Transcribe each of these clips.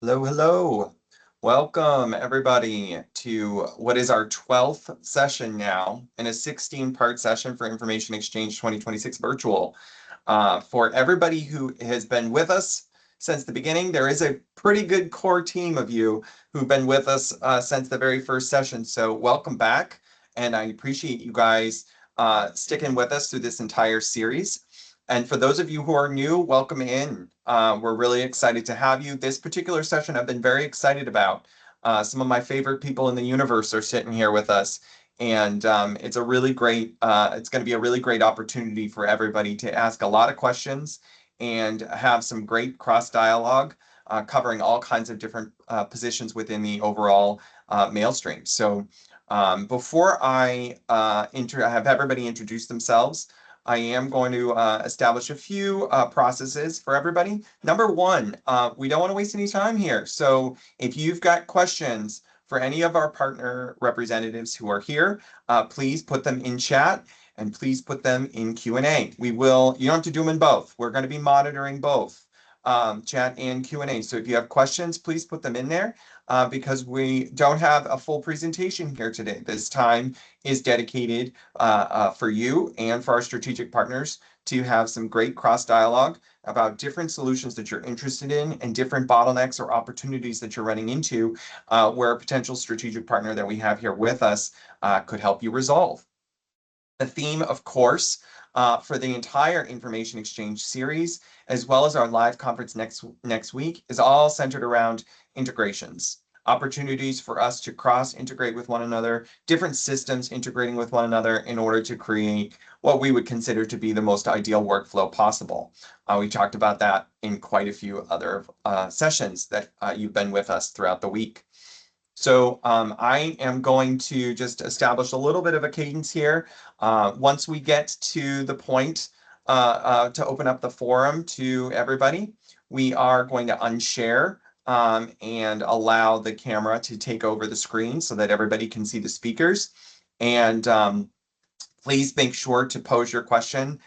Hello, hello. Welcome, everybody, to what is our 12th session now in a 16-part session for Information Exchange 2026 Virtual. For everybody who has been with us since the beginning, there is a pretty good core team of you who've been with us since the very first session. So welcome back, and I appreciate you guys sticking with us through this entire series. And for those of you who are new, welcome in. We're really excited to have you. This particular session I've been very excited about. Some of my favorite people in the universe are sitting here with us. And it's a really great, it's going to be a really great opportunity for everybody to ask a lot of questions and have some great cross dialogue covering all kinds of different positions within the overall mail stream. So before I have everybody introduce themselves, I am going to establish a few processes for everybody. Number one, we don't want to waste any time here. So if you've got questions for any of our partner representatives who are here, please put them in chat and please put them in Q&A. You don't have to do them in both. We're going to be monitoring both chat and Q&A. So if you have questions, please put them in there because we don't have a full presentation here today. This time is dedicated for you and for our strategic partners to have some great cross dialogue about different solutions that you're interested in and different bottlenecks or opportunities that you're running into where a potential strategic partner that we have here with us could help you resolve. The theme, of course, for the entire Information Exchange series, as well as our live conference next week, is all centered around integrations. Opportunities for us to cross-integrate with one another, different systems integrating with one another in order to create what we would consider to be the most ideal workflow possible. We talked about that in quite a few other sessions that you've been with us throughout the week. So I am going to just establish a little bit of a cadence here. Once we get to the point to open up the forum to everybody, we are going to unshare and allow the camera to take over the screen so that everybody can see the speakers. And please make sure to pose your question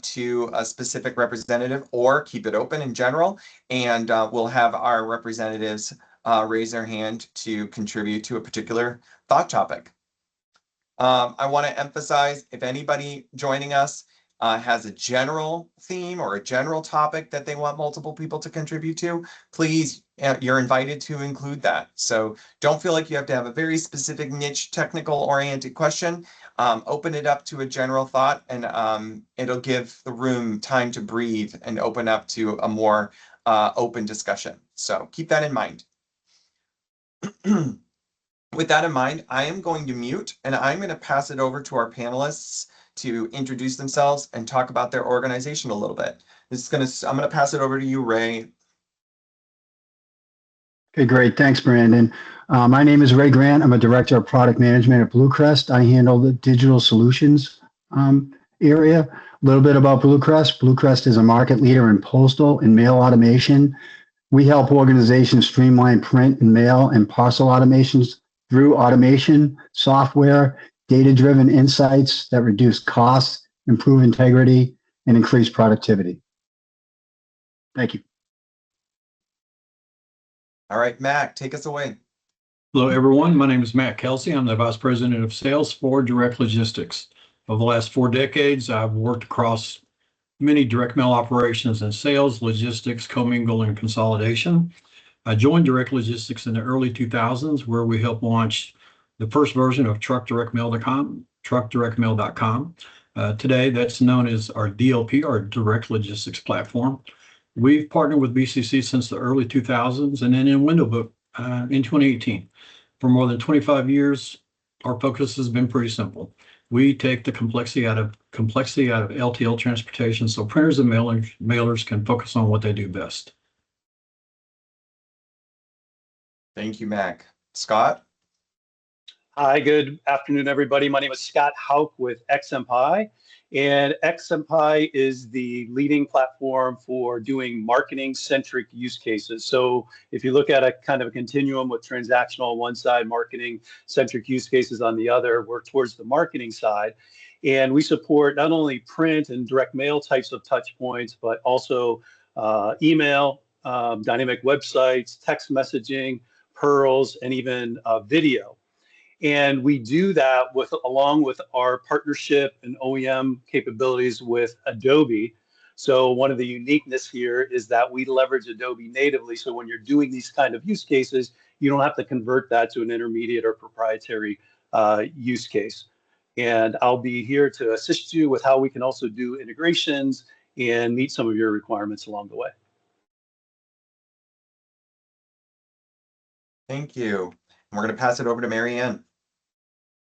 to a specific representative or keep it open in general. And we'll have our representatives raise their hand to contribute to a particular thought topic. I want to emphasize, if anybody joining us has a general theme or a general topic that they want multiple people to contribute to, please, you're invited to include that. So don't feel like you have to have a very specific niche technical oriented question. Open it up to a general thought and it'll give the room time to breathe and open up to a more open discussion. So keep that in mind. With that in mind, I am going to mute and I'm going to pass it over to our panelists to introduce themselves and talk about their organization a little bit. I'm going to pass it over to you, Ray. Okay, great. Thanks, Brandon. My name is Ray Grant. I'm a director of product management at BlueCrest. I handle the digital solutions area. A little bit about BlueCrest. BlueCrest is a market leader in postal and mail automation. We help organizations streamline print and mail and parcel automations through automation, software, data-driven insights that reduce costs, improve integrity, and increase productivity. Thank you. All right, Matt, take us away. Hello, everyone. My name is Matt Kelsey. I'm the Vice President of Sales for Direct Logistics. Over the last 4 decades, I've worked across many direct mail operations and sales, logistics, commingle, and consolidation. I joined Direct Logistics in the early 2000s, where we helped launch the first version of truckdirectmail.com. Today, that's known as our DLP, our Direct Logistics Platform. We've partnered with BCC since the early 2000s and then in Windowbook in 2018. For more than 25 years, our focus has been pretty simple. We take the complexity out of LTL transportation so printers and mailers can focus on what they do best. Thank you, Mac. Scott? Hi, good afternoon, everybody. My name is Scott Hauk with XMPie, and XMPie is the leading platform for doing marketing-centric use cases. So if you look at a kind of a continuum with transactional on one side, marketing-centric use cases on the other, we're towards the marketing side. And we support not only print and direct mail types of touch points, but also email, dynamic websites, text messaging, pearls, and even video. And we do that along with our partnership and OEM capabilities with Adobe. So one of the uniqueness here is that we leverage Adobe natively. So when you're doing these kind of use cases, you don't have to convert that to an intermediate or proprietary use case. And I'll be here to assist you with how we can also do integrations and meet some of your requirements along the way. Thank you. And we're going to pass it over to Mary Ann.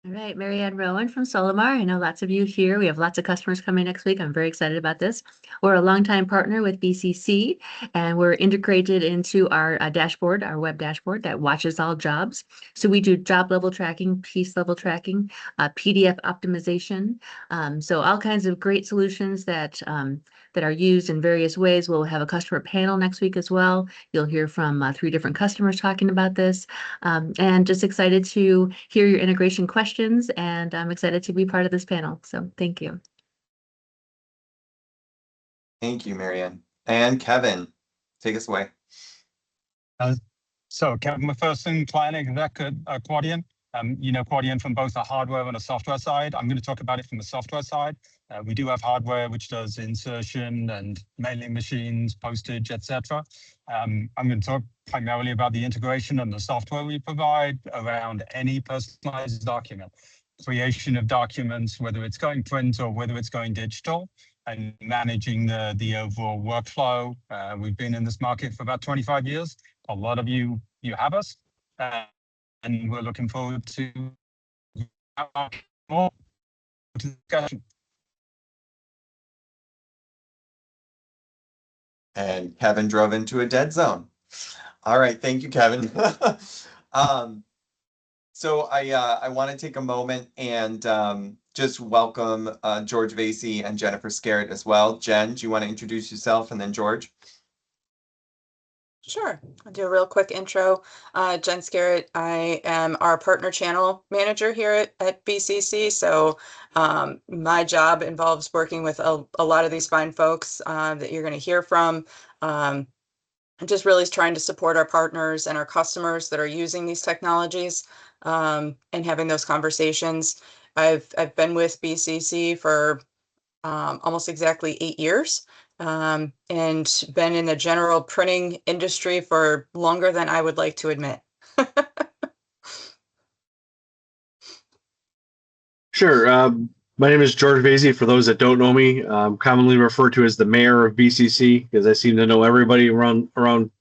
All right, Mary Ann Rowan from Solimar. I know lots of you here. We have lots of customers coming next week. I'm very excited about this. We're a longtime partner with BCC, and we're integrated into our dashboard, our web dashboard that watches all jobs. So we do job level tracking, piece level tracking, PDF optimization. So all kinds of great solutions that that are used in various ways. We'll have a customer panel next week as well. You'll hear from 3 different customers talking about this, and just excited to hear your integration questions, and I'm excited to be part of this panel. So thank you. Thank you, Mary Ann. And Kevin, take us away. So Kevin McPherson, client exec at Quadient. You know Quadient from both a hardware and a software side. I'm going to talk about it from the software side. We do have hardware which does insertion and mailing machines, postage, etc. I'm going to talk primarily about the integration and the software we provide around any personalized document. Creation of documents, whether it's going print or whether it's going digital, and managing the overall workflow. We've been in this market for about 25 years. A lot of you have us, and we're looking forward to more discussion. And Kevin drove into a dead zone. All right, thank you, Kevin. So I want to take a moment and just welcome George Vasey and Jennifer Scarrett as well. Jen, do you want to introduce yourself, and then George? Sure. I'll do a real quick intro. Jen Scarrett, I am our partner channel manager here at BCC. So my job involves working with a lot of these fine folks that you're going to hear from. Just really trying to support our partners and our customers that are using these technologies and having those conversations. I've been with BCC for almost exactly 8 years. And been in the general printing industry for longer than I would like to admit. Sure. My name is George Vasey. For those that don't know me, I'm commonly referred to as the mayor of BCC because I seem to know everybody around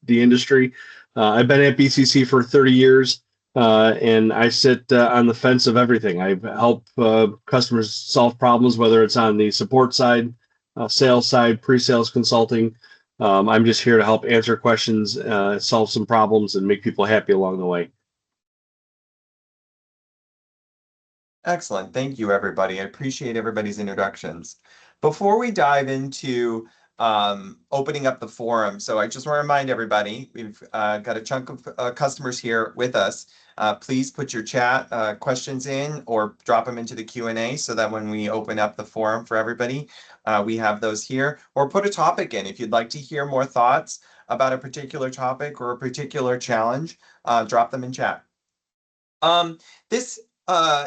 the industry. I've been at BCC for 30 years, and I sit on the fence of everything. I help customers solve problems, whether it's on the support side, sales side, pre-sales consulting. I'm just here to help answer questions, solve some problems, and make people happy along the way. Excellent. Thank you, everybody. I appreciate everybody's introductions. Before we dive into opening up the forum, so I just want to remind everybody, we've got a chunk of customers here with us. Please put your chat questions in or drop them into the Q&A so that when we open up the forum for everybody, we have those here. Or put a topic in if you'd like to hear more thoughts about a particular topic or a particular challenge, drop them in chat. This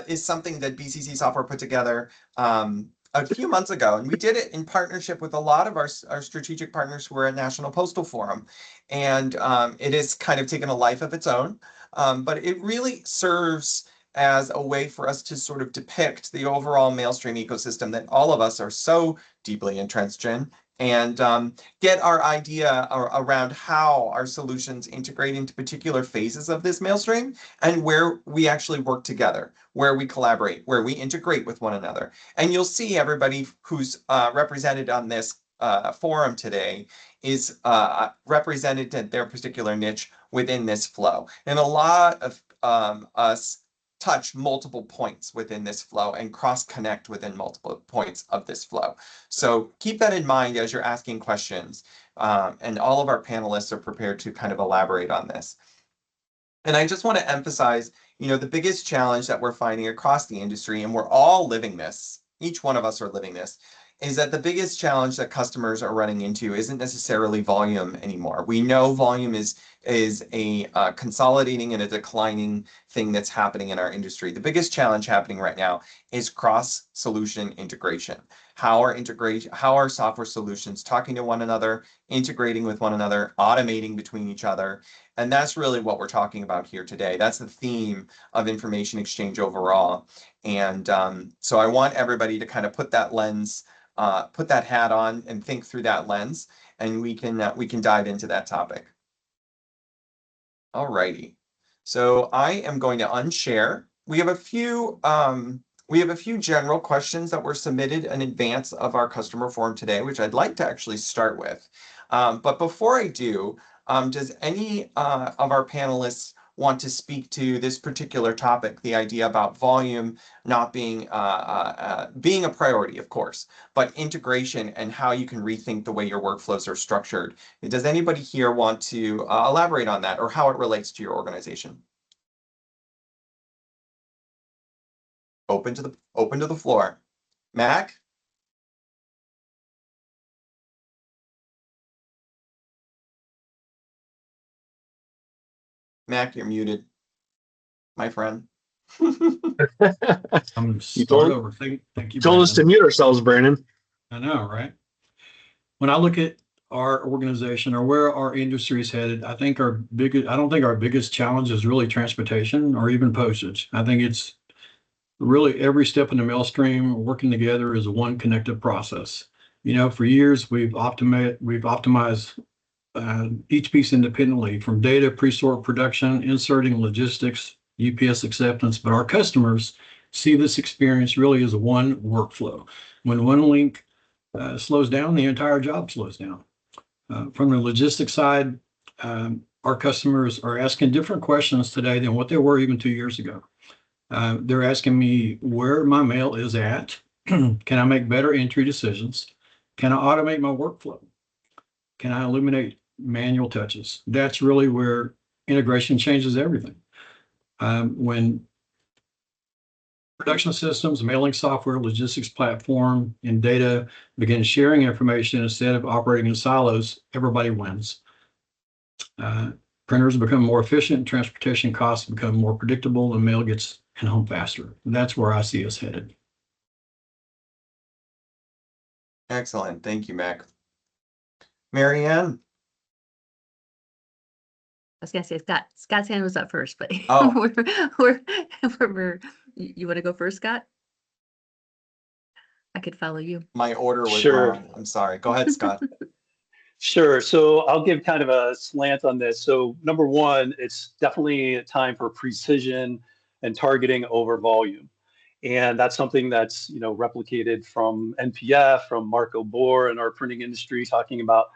is something that BCC Software put together a few months ago, and we did it in partnership with a lot of our strategic partners who are at National Postal Forum, and it has kind of taken a life of its own, but it really serves as a way for us to sort of depict the overall mailstream ecosystem that all of us are so deeply entrenched in, and get our idea around how our solutions integrate into particular phases of this mailstream and where we actually work together, where we collaborate, where we integrate with one another. And you'll see everybody who's represented on this forum today is represented in their particular niche within this flow. And a lot of us touch multiple points within this flow and cross-connect within multiple points of this flow. So keep that in mind as you're asking questions. And all of our panelists are prepared to kind of elaborate on this. And I just want to emphasize, you know, the biggest challenge that we're finding across the industry, and we're all living this, each one of us are living this, is that the biggest challenge that customers are running into isn't necessarily volume anymore. We know volume is a consolidating and a declining thing that's happening in our industry. The biggest challenge happening right now is cross-solution integration. How are software solutions talking to one another, integrating with one another, automating between each other? And that's really what we're talking about here today. That's the theme of information exchange overall. And so I want everybody to kind of put that lens, put that hat on and think through that lens, and we can dive into that topic. All righty. So I am going to unshare. We have a few general questions that were submitted in advance of our customer forum today, which I'd like to actually start with. But before I do, does any of our panelists want to speak to this particular topic, the idea about volume not being being a priority, of course, but integration and how you can rethink the way your workflows are structured? Does anybody here want to elaborate on that or how it relates to your organization? Open to the floor. Mac? Mac, you're muted, my friend. I'm going to start over. Thank you, Told us to Brandon. mute ourselves, Brandon. I know, right? When I look at our organization or where our industry is headed, I don't think our biggest challenge is really transportation or even postage. I think it's really every step in the mail stream working together is one connected process. You know, for years we've optimized each piece independently, from data, pre-sort, production, inserting, logistics, UPS acceptance, but our customers see this experience really as one workflow. When one link slows down, the entire job slows down. From the logistics side, our customers are asking different questions today than what they were even 2 years ago. They're asking me where my mail is at. Can I make better entry decisions? Can I automate my workflow? Can I eliminate manual touches? That's really where integration changes everything. When production systems, mailing software, logistics platform, and data begin sharing information instead of operating in silos, everybody wins. Printers become more efficient, transportation costs become more predictable, and mail gets in home faster. And that's where I see us headed. Excellent. Thank you, Mac. Marianne? I was gonna say Scott's hand was up first, but Oh. you want to go first, Scott? I could follow you. My order was Sure. wrong. I'm sorry. Go ahead, Scott. Sure. So I'll give kind of a slant on this. So number one, it's definitely a time for precision and targeting over volume. And that's something that's, replicated from NPF, from Marco Bohr in our printing industry, talking about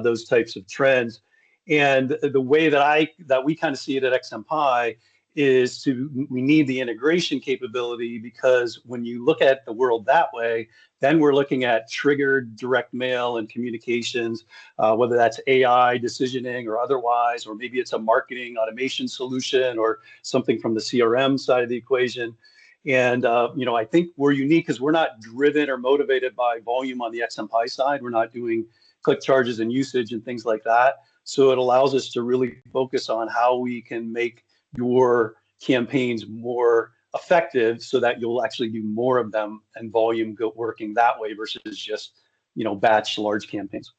those types of trends. And the way that we kind of see it at XMPie is we need the integration capability, because when you look at the world that way, then we're looking at triggered direct mail and communications, whether that's AI decisioning or otherwise, or maybe it's a marketing automation solution or something from the CRM side of the equation. And, I think we're unique because we're not driven or motivated by volume on the XMPie side. We're not doing click charges and usage and things like that. So it allows us to really focus on how we can make your campaigns more effective so that you'll actually do more of them and volume working that way versus just, batch large campaigns.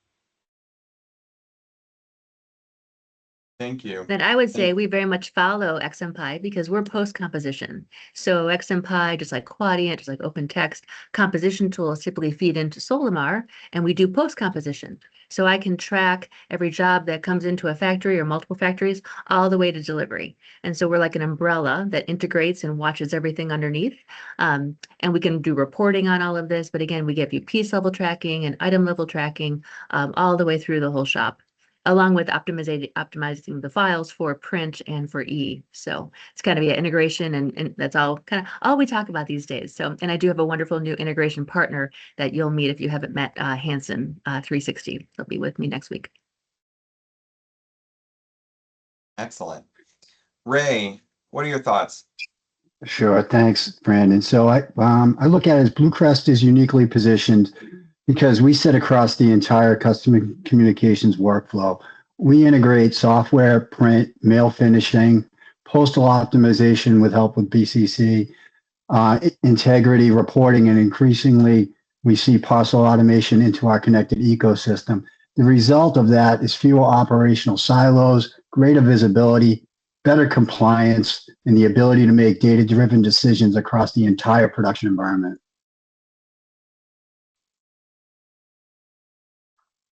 Thank you. Then I would say we very much follow XMPie because we're post-composition. So XMPie, just like Quadient, just like OpenText, composition tools typically feed into Solimar, and we do post-composition. So I can track every job that comes into a factory or multiple factories all the way to delivery. And so we're like an umbrella that integrates and watches everything underneath. And we can do reporting on all of this. But again, we give you piece level tracking and item level tracking all the way through the whole shop, along with optimizing the files for print and for E. So it's kind of integration, and that's all we talk about these days. So, and I do have a wonderful new integration partner that you'll meet if you haven't met, Hanson 360. They'll be with me next week. Excellent. Ray, what are your thoughts? Sure. Thanks, Brandon. So I look at it as BlueCrest is uniquely positioned because we sit across the entire customer communications workflow. We integrate software, print, mail finishing, postal optimization with help with BCC, integrity reporting, and increasingly we see parcel automation into our connected ecosystem. The result of that is fewer operational silos, greater visibility, better compliance, and the ability to make data-driven decisions across the entire production environment.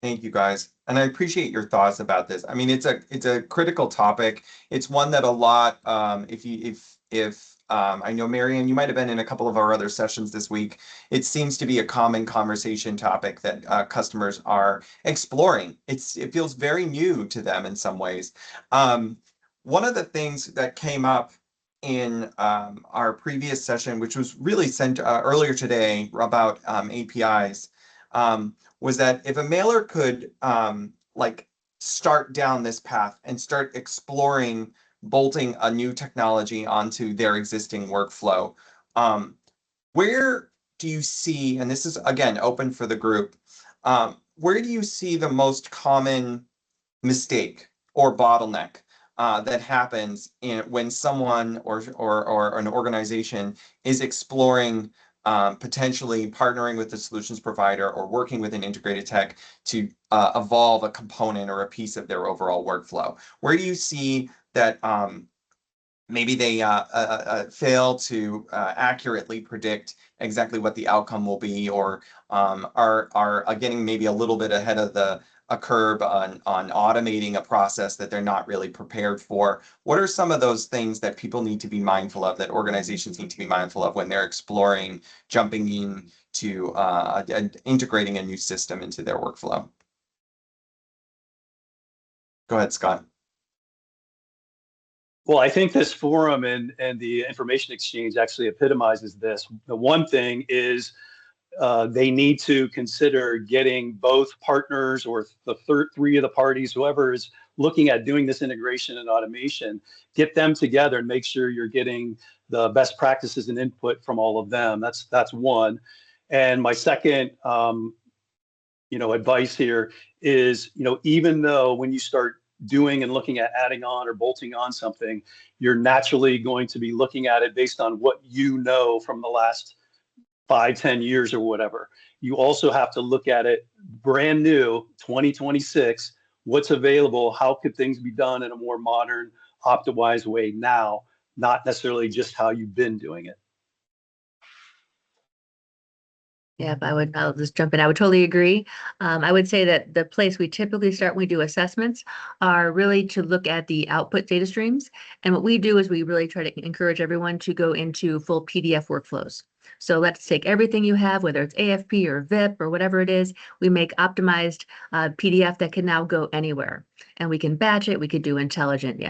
Thank you, guys. And I appreciate your thoughts about this. I mean, it's a critical topic. It's one that a lot, I know, Marianne, you might have been in a couple of our other sessions this week. It seems to be a common conversation topic that customers are exploring. It feels very new to them in some ways. One of the things that came up in our previous session, which was really sent earlier today about APIs, was that if a mailer could like start down this path and start exploring bolting a new technology onto their existing workflow, where do you see, and this is again open for the group, where do you see the most common mistake or bottleneck that happens when someone or an organization is exploring potentially partnering with the solutions provider or working with an integrated tech to evolve a component or a piece of their overall workflow? Where do you see that maybe they fail to accurately predict exactly what the outcome will be, or are getting maybe a little bit ahead of a curve on automating a process that they're not really prepared for? What are some of those things that people need to be mindful of, that organizations need to be mindful of when they're exploring jumping in to integrating a new system into their workflow? Go ahead, Scott. Well, I think this forum and the information exchange actually epitomizes this. The one thing is they need to consider getting both partners or the three of the parties, whoever is looking at doing this integration and automation, get them together and make sure you're getting the best practices and input from all of them. That's one. And my second, advice here is, even though when you start doing and looking at adding on or bolting on something, you're naturally going to be looking at it based on what you know from the last 5-10 years or whatever. You also have to look at it brand new, 2026, what's available, how could things be done in a more modern, optimized way now, not necessarily just how you've been doing it. Yeah, I'll just jump in. I would totally agree. I would say that the place we typically start when we do assessments are really to look at the output data streams. And what we do is we really try to encourage everyone to go into full PDF workflows. So let's take everything you have, whether it's AFP or VIP or whatever it is, we make optimized PDF that can now go anywhere. And we can batch it. We could do intelligent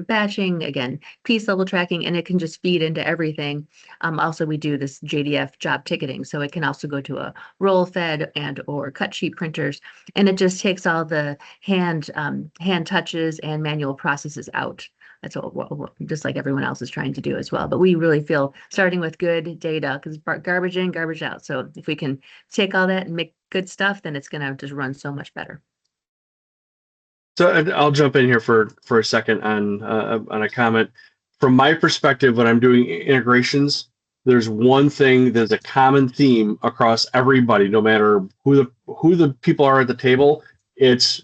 batching, again, piece level tracking, and it can just feed into everything. Also, we do this JDF job ticketing, so it can also go to a roll fed and or cut sheet printers, and it just takes all the hand touches and manual processes out. That's all, just like everyone else is trying to do as well. But we really feel starting with good data, because garbage in, garbage out. So if we can take all that and make good stuff, then it's going to just run so much better. So I'll jump in here for a second on a comment. From my perspective, when I'm doing integrations, there's one thing, there's a common theme across everybody, no matter who the people are at the table. It's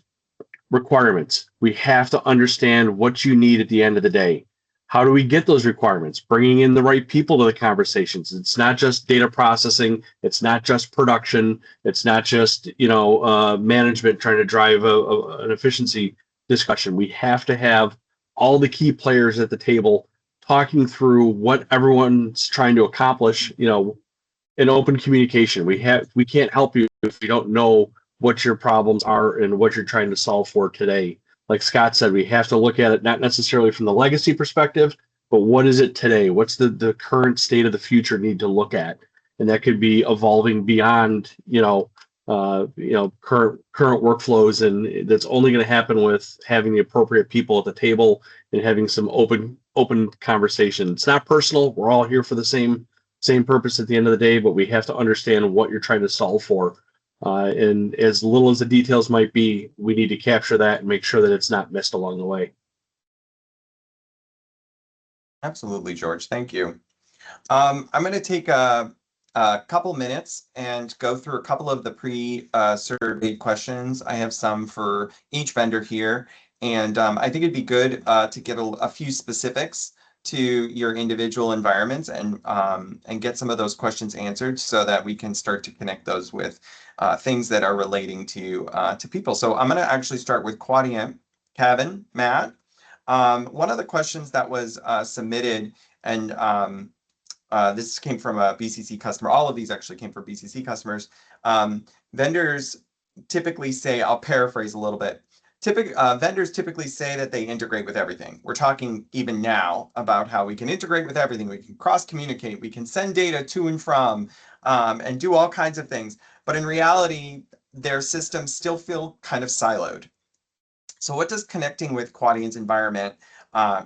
requirements. We have to understand what you need at the end of the day. How do we get those requirements? Bringing in the right people to the conversations. It's not just data processing. It's not just production. It's not just management trying to drive an efficiency discussion. We have to have all the key players at the table talking through what everyone's trying to accomplish. In open communication. We can't help you if you don't know what your problems are and what you're trying to solve for today. Like Scott said, we have to look at it not necessarily from the legacy perspective, but what is it today? What's the current state of the future need to look at? And that could be evolving beyond, current workflows, and that's only going to happen with having the appropriate people at the table and having some open conversation. It's not personal. We're all here for the same purpose at the end of the day, but we have to understand what you're trying to solve for. And as little as the details might be, we need to capture that and make sure that it's not missed along the way. Absolutely, George. Thank you. I'm going to take a couple minutes and go through a couple of the pre-surveyed questions. I have some for each vendor here, and I think it'd be good to get a few specifics to your individual environments and get some of those questions answered so that we can start to connect those with things that are relating to people. So I'm going to actually start with Quadient. Kevin, Matt, one of the questions that was submitted, and this came from a BCC customer. All of these actually came from BCC customers. Vendors typically say, I'll paraphrase a little bit. Vendors typically say that they integrate with everything. We're talking even now about how we can integrate with everything. We can cross-communicate. We can send data to and from and do all kinds of things. But in reality, their systems still feel kind of siloed. So what does connecting with Quadient's environment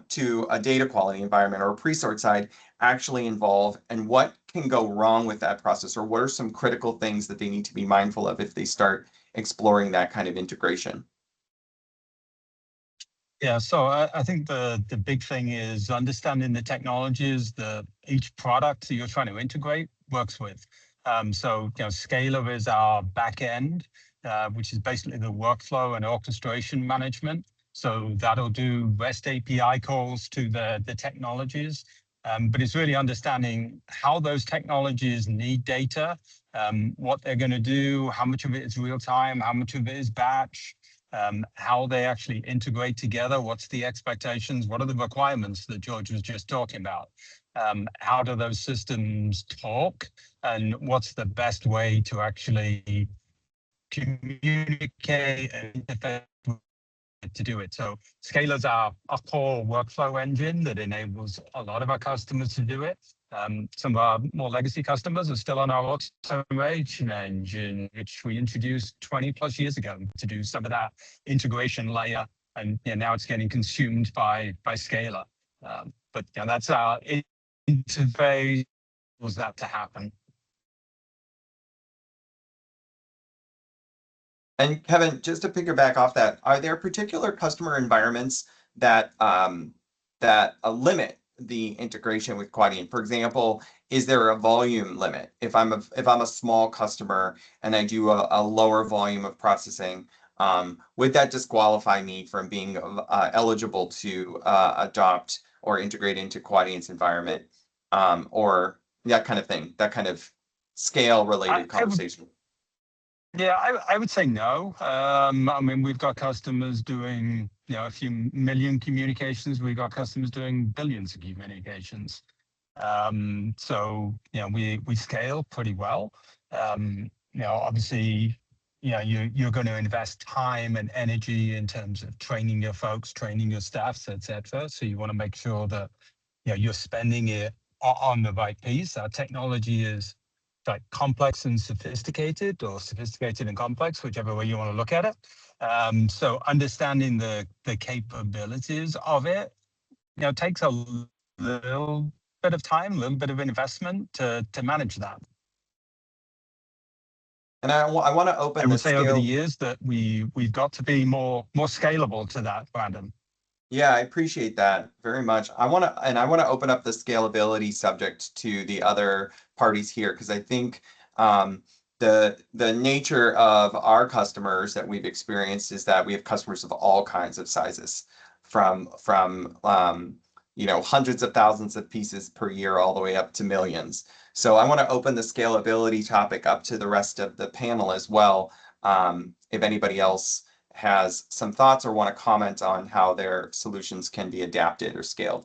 to a data quality environment or a pre-sort side actually involve, and what can go wrong with that process, or what are some critical things that they need to be mindful of if they start exploring that kind of integration? Yeah, so I think the big thing is understanding the technologies that each product that you're trying to integrate works with. So, Scalar is our back end, which is basically the workflow and orchestration management. So that'll do REST API calls to the technologies. But it's really understanding how those technologies need data, what they're going to do, how much of it is real time, how much of it is batch, how they actually integrate together, what's the expectations, what are the requirements that George was just talking about, how do those systems talk, and what's the best way to actually communicate and interface to do it. So Scalar's our core workflow engine that enables a lot of our customers to do it. Some of our more legacy customers are still on our automation engine, which we introduced 20 plus years ago to do some of that integration layer. And now it's getting consumed by Scalar. But that's our interface was that to happen. And Kevin, just to piggyback off that, are there particular customer environments that limit the integration with Quadient? For example, is there a volume limit? If I'm a small customer and I do a lower volume of processing, would that disqualify me from being eligible to adopt or integrate into Quadient's environment, or that kind of thing, that kind of scale-related conversation? Yeah, I would say no. I mean, we've got customers doing a few million communications. We've got customers doing billions of communications. So we scale pretty well. Obviously, you're going to invest time and energy in terms of training your folks, training your staffs, etc. So you want to make sure that you're spending it on the right piece. Our technology is like complex and sophisticated, or sophisticated and complex, whichever way you want to look at it. So understanding the capabilities of it, takes a little bit of time, a little bit of investment to manage that. And I want to open. I would say over the years that we've got to be more scalable to that, Brandon. Yeah, I appreciate that very much. I want to open up the scalability subject to the other parties here, because I think the nature of our customers that we've experienced is that we have customers of all kinds of sizes, from hundreds of thousands of pieces per year all the way up to millions. So I want to open the scalability topic up to the rest of the panel as well. If anybody else has some thoughts or want to comment on how their solutions can be adapted or scaled.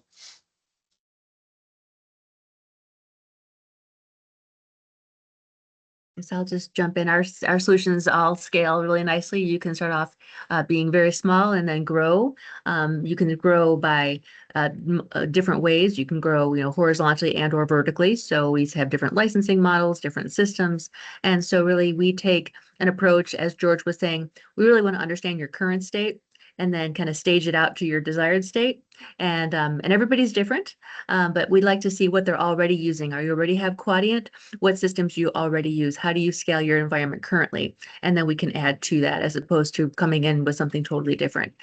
So I'll just jump in. Our solutions all scale really nicely. You can start off being very small and then grow. You can grow by different ways. You can grow, horizontally and or vertically. So we have different licensing models, different systems. And so really we take an approach, as George was saying, we really want to understand your current state. and then kind of stage it out to your desired state. And everybody's different, but we'd like to see what they're already using. Are you already have Quadient? What systems do you already use? How do you scale your environment currently? And then we can add to that as opposed to coming in with something totally different.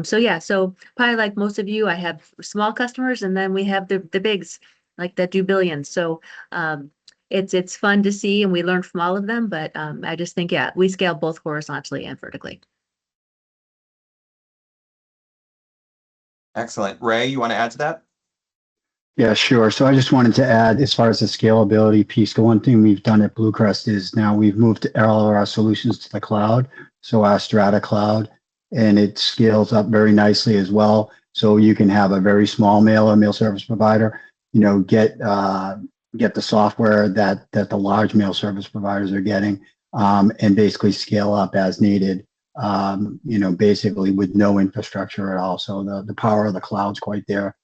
So yeah, so probably like most of you, I have small customers, and then we have the bigs like that do billions. So it's fun to see, and we learn from all of them. But I just think, yeah, we scale both horizontally and vertically. Excellent. Ray, you want to add to that? Yeah, sure. So I just wanted to add, as far as the scalability piece, the one thing we've done at BlueCrest is now we've moved all of our solutions to the cloud. So our Strata Cloud, and it scales up very nicely as well. So you can have a very small mail service provider, get the software that the large mail service providers are getting, and basically scale up as needed. Basically with no infrastructure at all. So the power of the cloud's quite there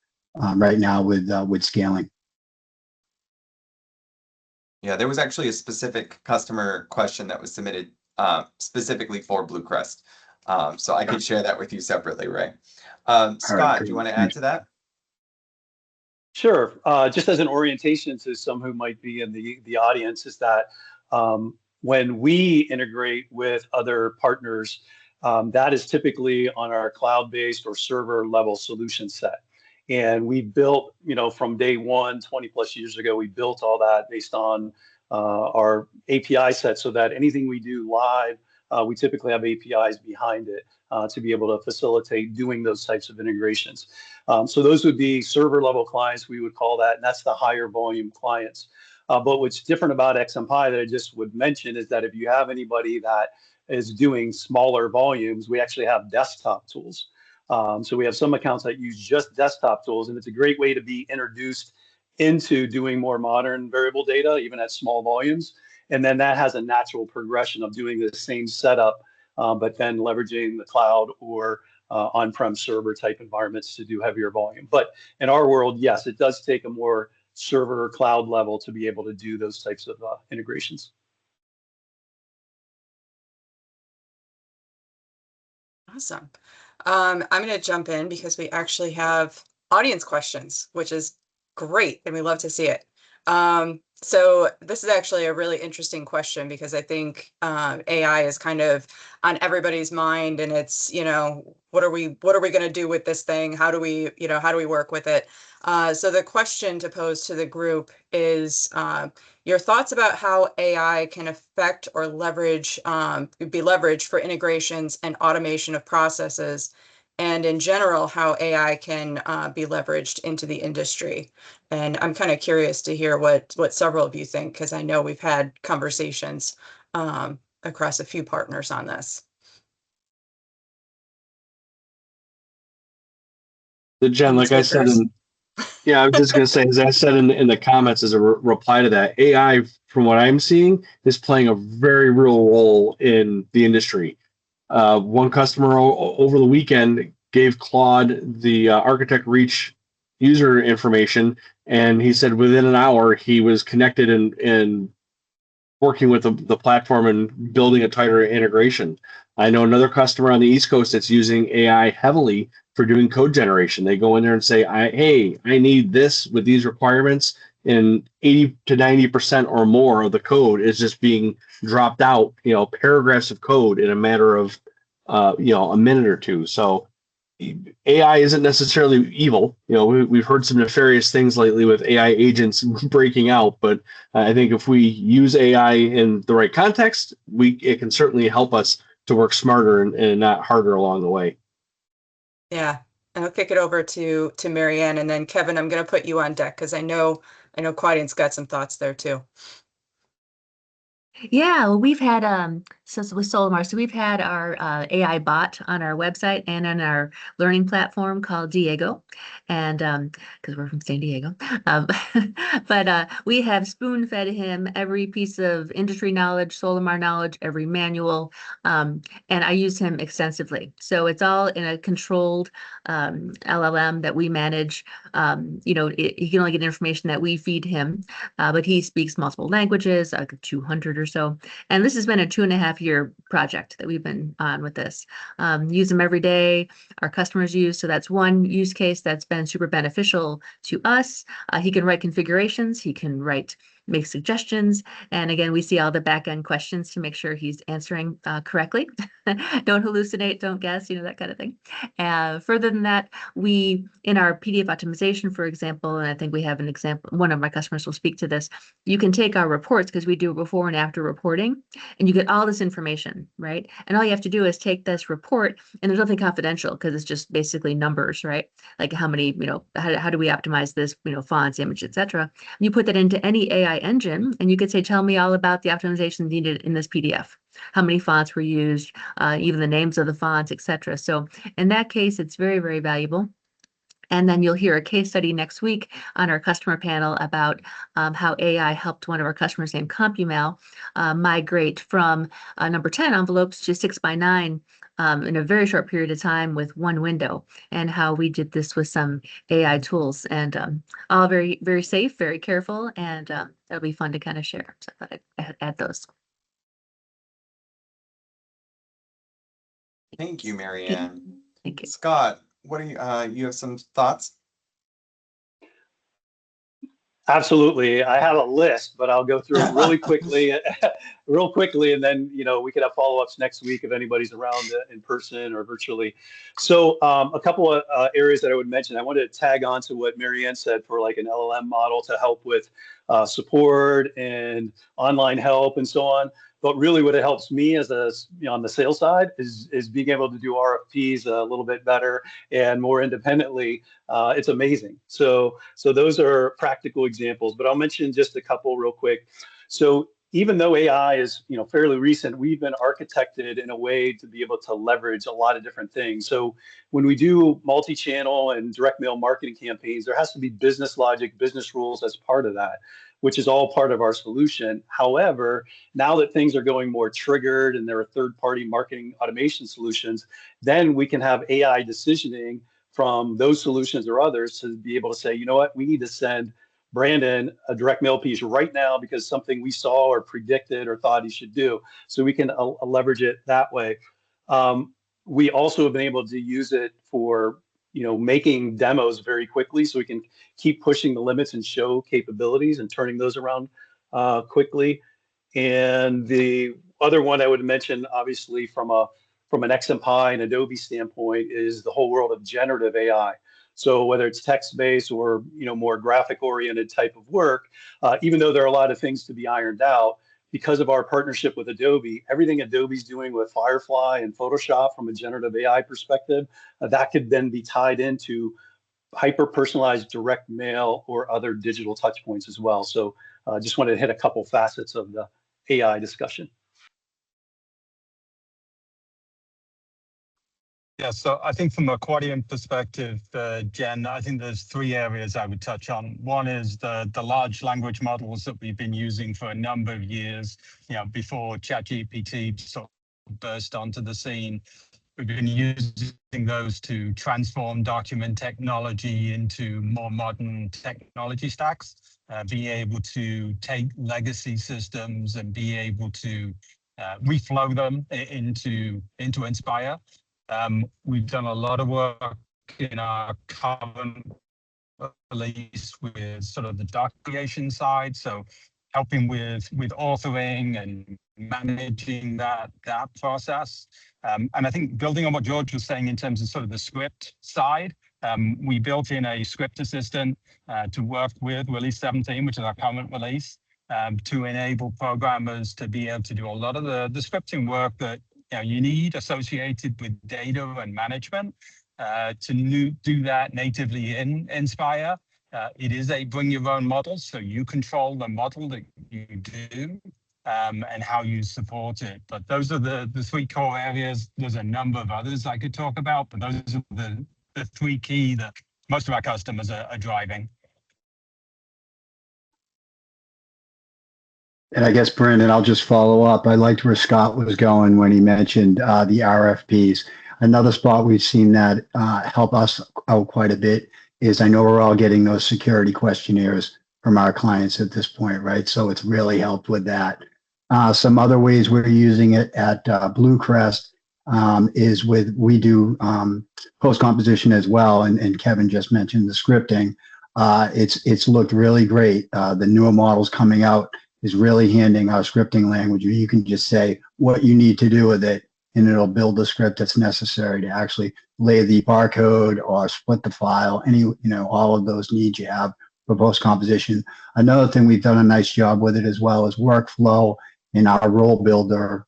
right now with scaling. Yeah, there was actually a specific customer question that was submitted specifically for BlueCrest. So I could share that with you separately, Ray. Scott, do you want to add to that? Sure. Just as an orientation to some who might be in the audience, is that when we integrate with other partners, that is typically on our cloud-based or server level solution set. And we built, from day one, 20 plus years ago, we built all that based on our API set, so that anything we do live, we typically have APIs behind it to be able to facilitate doing those types of integrations. So those would be server level clients, we would call that, and that's the higher volume clients. But what's different about XMPie that I just would mention is that if you have anybody that is doing smaller volumes, we actually have desktop tools. So we have some accounts that use just desktop tools, and it's a great way to be introduced into doing more modern variable data, even at small volumes. And then that has a natural progression of doing the same setup, but then leveraging the cloud or on-prem server type environments to do heavier volume. But in our world, yes, it does take a more server cloud level to be able to do those types of integrations. Awesome. I'm going to jump in because we actually have audience questions, which is great, and we love to see it. So this is actually a really interesting question because I think AI is kind of on everybody's mind, and it's, what are we going to do with this thing? How do we work with it? So the question to pose to the group is your thoughts about how AI can affect or be leveraged for integrations and automation of processes, and in general, how AI can be leveraged into the industry. And I'm kind of curious to hear what several of you think, because I know we've had conversations across a few partners on this. Jen, like I said, I was just going to say, as I said in the comments as a reply to that, AI, from what I'm seeing, is playing a very real role in the industry. One customer over the weekend gave Claude the Architect Reach user information, and he said within an hour he was connected and working with the platform and building a tighter integration. I know another customer on the East Coast that's using AI heavily for doing code generation. They go in there and say, hey, I need this with these requirements, and 80 to 90% or more of the code is just being dropped out, paragraphs of code in a matter of, a minute or two. So AI isn't necessarily evil. We've heard some nefarious things lately with AI agents breaking out, but I think if we use AI in the right context, it can certainly help us to work smarter and not harder along the way. Yeah, and I'll kick it over to Mary Ann, and then Kevin, I'm going to put you on deck because I know Quadient's got some thoughts there too. Yeah, well, we've had so with Solimar, so we've had our AI bot on our website and on our learning platform called Diego, and because we're from San Diego, but we have spoon-fed him every piece of industry knowledge, Solimar knowledge, every manual, and I use him extensively. So it's all in a controlled LLM that we manage. He can only get information that we feed him, but he speaks multiple languages, like 200 or so. And this has been a 2.5 5-year project that we've been on with this. Use them every day. Our customers use, so that's one use case that's been super beneficial to us. He can write configurations, he can make suggestions. And again, we see all the back end questions to make sure he's answering correctly. Don't hallucinate, don't guess, that kind of thing. Further than that, we, in our PDF optimization, for example, and I think we have an example, one of my customers will speak to this, you can take our reports, because we do before and after reporting, and you get all this information, right? And all you have to do is take this report, and there's nothing confidential, because it's just basically numbers, right? Like how many, how do we optimize this, fonts, image, etc. You put that into any AI engine, and you could say, tell me all about the optimization needed in this PDF. How many fonts were used, even the names of the fonts, etc. So in that case, it's very, very valuable. And then you'll hear a case study next week on our customer panel about how AI helped one of our customers named CompuMail migrate from number 10 envelopes to 6x9 in a very short period of time with one window, and how we did this with some AI tools, and all very, very safe, very careful, and that'll be fun to kind of share. So I thought I'd add those. Thank you, Marianne. Thank you. Scott, what are you have some thoughts? Absolutely. I have a list, but I'll go through it really quickly, and then, we could have follow-ups next week if anybody's around in person or virtually. So a couple of areas that I would mention, I wanted to tag on to what Marianne said for like an LLM model to help with support and online help and so on. But really what it helps me as on the sales side is being able to do RFPs a little bit better and more independently. It's amazing. So those are practical examples, but I'll mention just a couple real quick. So even though AI is fairly recent, we've been architected in a way to be able to leverage a lot of different things. So when we do multi-channel and direct mail marketing campaigns, there has to be business logic, business rules as part of that, which is all part of our solution. However, now that things are going more triggered and there are third-party marketing automation solutions, then we can have AI decisioning from those solutions or others to be able to say, you know what, we need to send Brandon a direct mail piece right now because something we saw or predicted or thought he should do. So we can leverage it that way. We also have been able to use it for making demos very quickly, so we can keep pushing the limits and show capabilities and turning those around quickly. And the other one I would mention, obviously from an XMPie and Adobe standpoint, is the whole world of generative AI. So whether it's text-based or more graphic-oriented type of work, even though there are a lot of things to be ironed out, because of our partnership with Adobe, everything Adobe's doing with Firefly and Photoshop from a generative AI perspective, that could then be tied into hyper-personalized direct mail or other digital touch points as well. So just wanted to hit a couple facets of the AI discussion. Yeah, so I think from a Quadient perspective, Jen, I think there's 3 areas I would touch on. One is the large language models that we've been using for a number of years, before ChatGPT sort of burst onto the scene. We've been using those to transform document technology into more modern technology stacks, be able to take legacy systems and be able to reflow them into XMPie. We've done a lot of work in our current release with sort of the doc creation side, so helping with authoring and managing that process. And I think building on what George was saying in terms of sort of the script side, we built in a script assistant to work with release 17, which is our current release, to enable programmers to be able to do a lot of the scripting work that you need associated with data and management to do that natively in XMPie. It is a bring your own model, so you control the model that you do and how you support it. But those are the 3 core areas. There's a number of others I could talk about, but those are the 3 key that most of our customers are driving. And I guess, Brandon, I'll just follow up. I liked where Scott was going when he mentioned the RFPs. Another spot we've seen that help us out quite a bit is I know we're all getting those security questionnaires from our clients at this point, right? So it's really helped with that. Some other ways we're using it at BlueCrest is we do post composition as well, and Kevin just mentioned the scripting. It's looked really great. The newer models coming out is really handing our scripting language. You can just say what you need to do with it, and it'll build the script that's necessary to actually lay the barcode or split the file. All of those needs you have for post composition. Another thing we've done a nice job with it as well is workflow in our role builder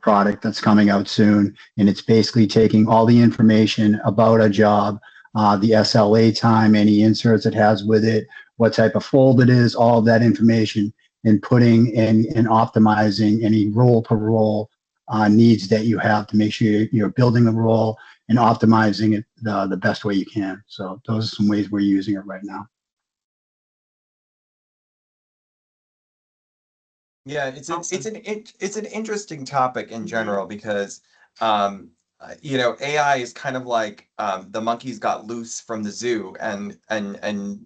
product that's coming out soon. And it's basically taking all the information about a job, the SLA time, any inserts it has with it, what type of fold it is, all of that information, and putting in and optimizing any role to role needs that you have to make sure you're building a role and optimizing it the best way you can. So those are some ways we're using it right now. Yeah, it's an interesting topic in general because AI is kind of like the monkeys got loose from the zoo, and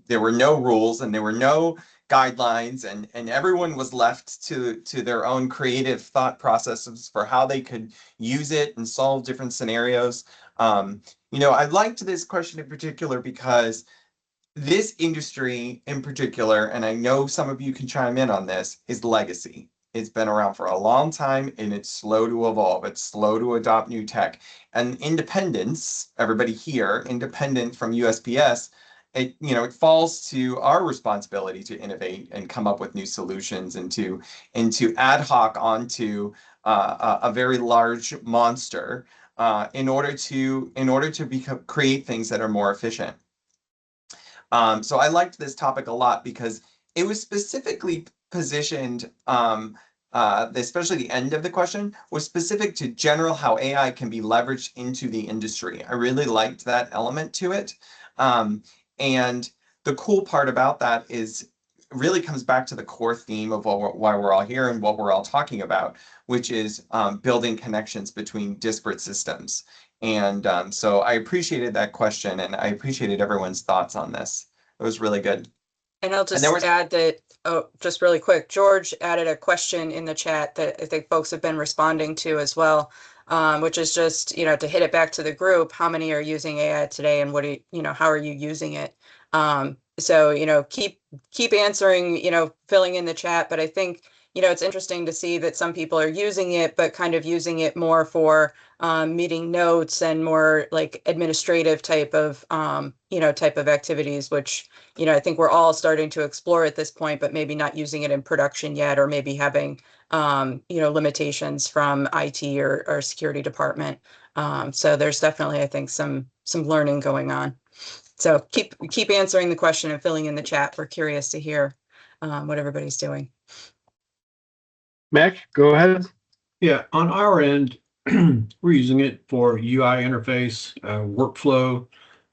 there were no rules and there were no guidelines, and everyone was left to their own creative thought processes for how they could use it and solve different scenarios. I liked this question in particular because this industry in particular, and I know some of you can chime in on this, is legacy. It's been around for a long time and it's slow to evolve. It's slow to adopt new tech. And independence, everybody here, independent from USPS, it falls to our responsibility to innovate and come up with new solutions and to ad hoc onto a very large monster in order to create things that are more efficient. So I liked this topic a lot because it was specifically positioned, especially the end of the question, was specific to general how AI can be leveraged into the industry. I really liked that element to it. And the cool part about that is really comes back to the core theme of why we're all here and what we're all talking about, which is building connections between disparate systems. And so I appreciated that question, and I appreciated everyone's thoughts on this. It was really good. And I'll just add that, just really quick, George added a question in the chat that I think folks have been responding to as well, which is just, to hit it back to the group, how many are using AI today and how are you using it? So, keep answering, filling in the chat, but I think, it's interesting to see that some people are using it, but kind of using it more for meeting notes and more like administrative type of activities, which, I think we're all starting to explore at this point, but maybe not using it in production yet, or maybe having, limitations from IT or security department. So there's definitely, I think, some learning going on. So keep answering the question and filling in the chat. We're curious to hear what everybody's doing. Mac, go ahead. Yeah, on our end, we're using it for UI interface, workflow,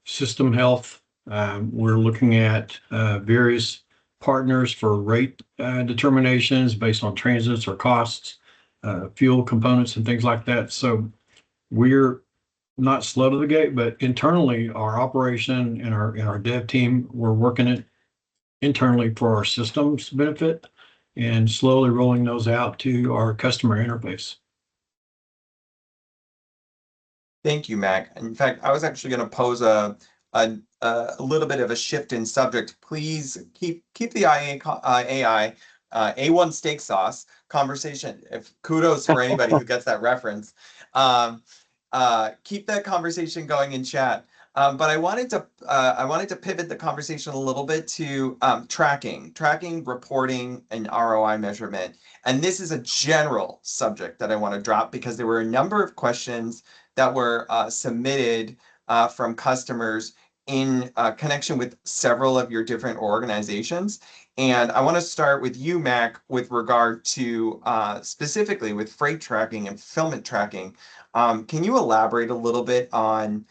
system health. We're looking at various partners for rate determinations based on transits or costs, fuel components and things like that. So we're not slow to the gate, but internally, our operation and our dev team, we're working it internally for our systems benefit and slowly rolling those out to our customer interface. Thank you, Mac. In fact, I was actually going to pose a little bit of a shift in subject. Please keep the AI A1 steak sauce conversation. Kudos for anybody who gets that reference. Keep that conversation going in chat. But I wanted to pivot the conversation a little bit to tracking, reporting, and ROI measurement. And this is a general subject that I want to drop because there were a number of questions that were submitted from customers in connection with several of your different organizations. And I want to start with you, Mac, with regard to specifically with freight tracking and fulfillment tracking. Can you elaborate a little bit on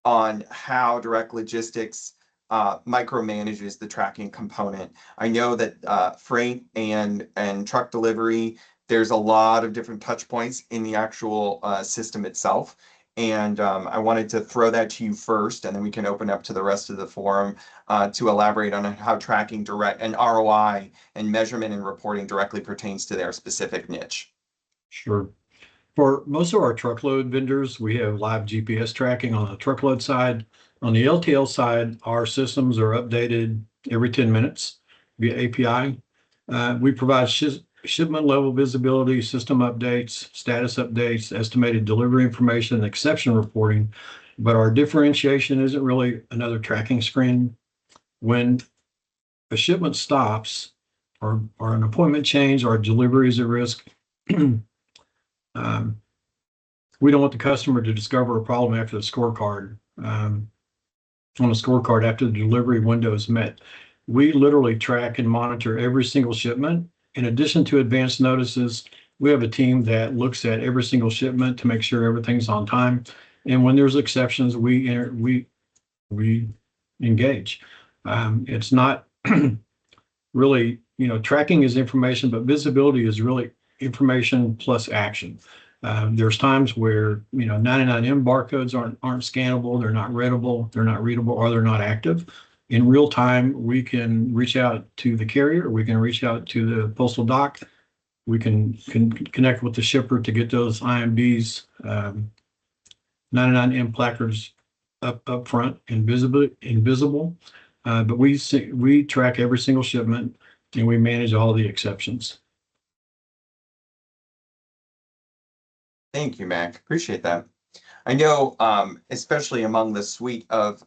how Direct Logistics micromanages the tracking component? I know that freight and truck delivery, there's a lot of different touch points in the actual system itself. And I wanted to throw that to you first, and then we can open up to the rest of the forum to elaborate on how tracking direct and ROI and measurement and reporting directly pertains to their specific niche. Sure. For most of our truckload vendors, we have live GPS tracking on the truckload side. On the LTL side, our systems are updated every 10 minutes via API. We provide shipment level visibility, system updates, status updates, estimated delivery information, and exception reporting. But our differentiation isn't really another tracking screen. When a shipment stops or an appointment change or a delivery is at risk, we don't want the customer to discover a problem after the scorecard, on a scorecard after the delivery window is met. We literally track and monitor every single shipment. In addition to advanced notices, we have a team that looks at every single shipment to make sure everything's on time. And when there's exceptions, we engage. It's not really, tracking is information, but visibility is really information plus action. There's times where 99M barcodes aren't scannable, they're not readable, or they're not active. In real time, we can reach out to the carrier, we can reach out to the postal dock, we can connect with the shipper to get those IMBs, 99M placards up front, invisible. But we track every single shipment and we manage all the exceptions. Thank you, Mac. Appreciate that. I know, especially among the suite of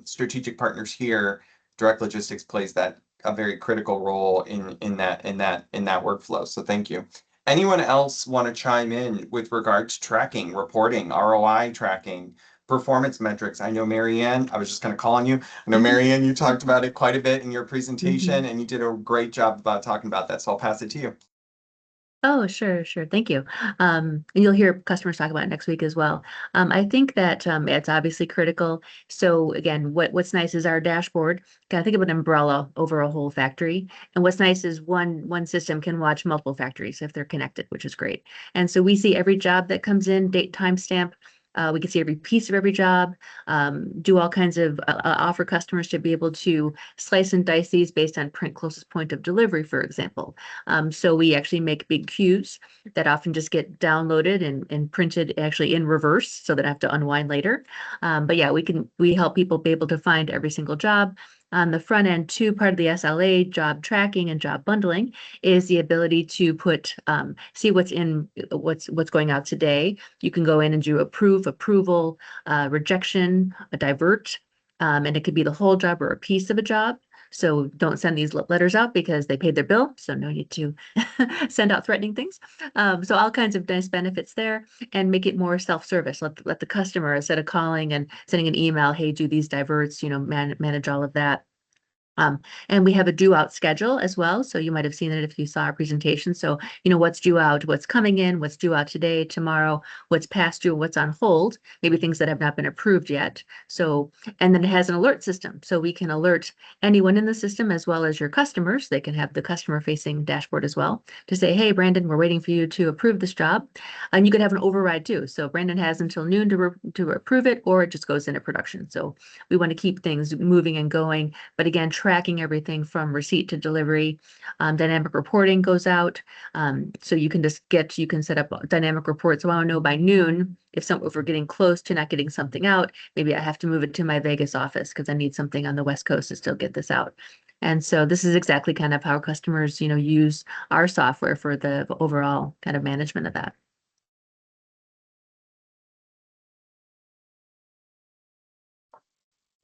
strategic partners here, direct logistics plays a very critical role in that workflow. So thank you. Anyone else want to chime in with regard to tracking, reporting, ROI tracking, performance metrics? I know Marianne, I was just going to call on you. I know Marianne, you talked about it quite a bit in your presentation, and you did a great job about talking about that. So I'll pass it to you. Oh, sure. Thank you. And you'll hear customers talk about it next week as well. I think that it's obviously critical. So again, what's nice is our dashboard. Kind of think of an umbrella over a whole factory. And what's nice is one system can watch multiple factories if they're connected, which is great. And so we see every job that comes in, date, timestamp. We can see every piece of every job, do all kinds of offer customers to be able to slice and dice these based on print closest point of delivery, for example. So we actually make big queues that often just get downloaded and printed actually in reverse so that I have to unwind later. But yeah, we help people be able to find every single job. On the front end too, part of the SLA job tracking and job bundling is the ability to see what's going out today. You can go in and do approval, rejection, a divert, and it could be the whole job or a piece of a job. So don't send these letters out because they paid their bill. So no need to send out threatening things. So all kinds of nice benefits there, and make it more self-service. Let the customer, instead of calling and sending an email, hey, do these diverts, manage all of that. And we have a due out schedule as well. So you might have seen it if you saw our presentation. So, what's due out, what's coming in, what's due out today, tomorrow, what's past due, what's on hold, maybe things that have not been approved yet. So, and then it has an alert system. So we can alert anyone in the system as well as your customers. They can have the customer facing dashboard as well to say, hey, Brandon, we're waiting for you to approve this job. And you could have an override too. So Brandon has until noon to approve it, or it just goes into production. So we want to keep things moving and going. But again, tracking everything from receipt to delivery. Dynamic reporting goes out. So you can set up dynamic reports. So I want to know by noon if we're getting close to not getting something out, maybe I have to move it to my Vegas office because I need something on the West Coast to still get this out. And so this is exactly kind of how customers, use our software for the overall kind of management of that.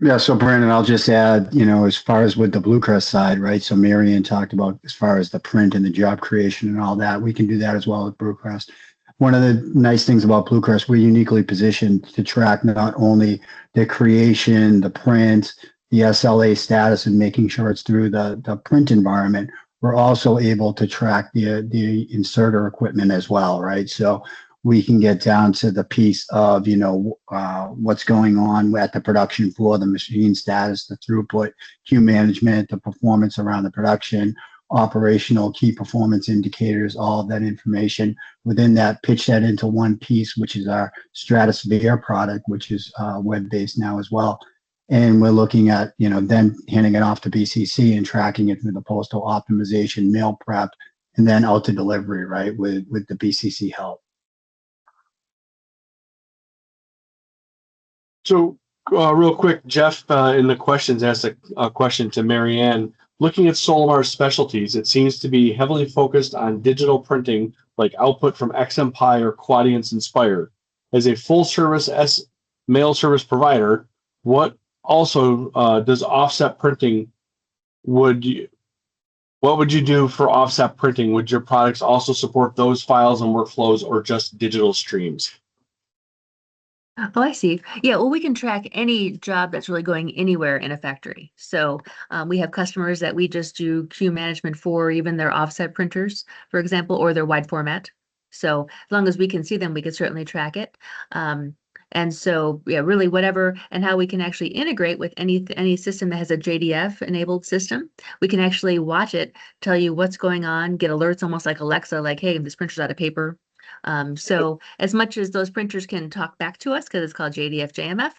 Yeah, so Brandon, I'll just add, as far as with the BlueCrest side, right? So Marianne talked about as far as the print and the job creation and all that, we can do that as well with BlueCrest. One of the nice things about BlueCrest, we're uniquely positioned to track not only the creation, the print, the SLA status, and making sure it's through the print environment. We're also able to track the inserter equipment as well, right? So we can get down to the piece of, what's going on at the production floor, the machine status, the throughput, queue management, the performance around the production. operational key performance indicators, all of that information within that, pitch that into one piece, which is our Stratosphere product, which is web-based now as well. And we're looking at, then handing it off to BCC and tracking it through the postal optimization, mail prep, and then out to delivery, right, with the BCC help. So real quick, Jeff in the questions asked a question to Marianne. Looking at Solimar's specialties, it seems to be heavily focused on digital printing, like output from XMPie or Quadient's Inspire. As a full-service mail service provider, what also does offset printing? What would you do for offset printing? Would your products also support those files and workflows, or just digital streams? Oh, I see. Yeah, well, we can track any job that's really going anywhere in a factory. So we have customers that we just do queue management for, even their offset printers, for example, or their wide format. So as long as we can see them, we can certainly track it. And so, yeah, really whatever, and how we can actually integrate with any system that has a JDF enabled system. We can actually watch it, tell you what's going on, get alerts almost like Alexa, like, hey, this printer's out of paper. So as much as those printers can talk back to us, because it's called JDF JMF,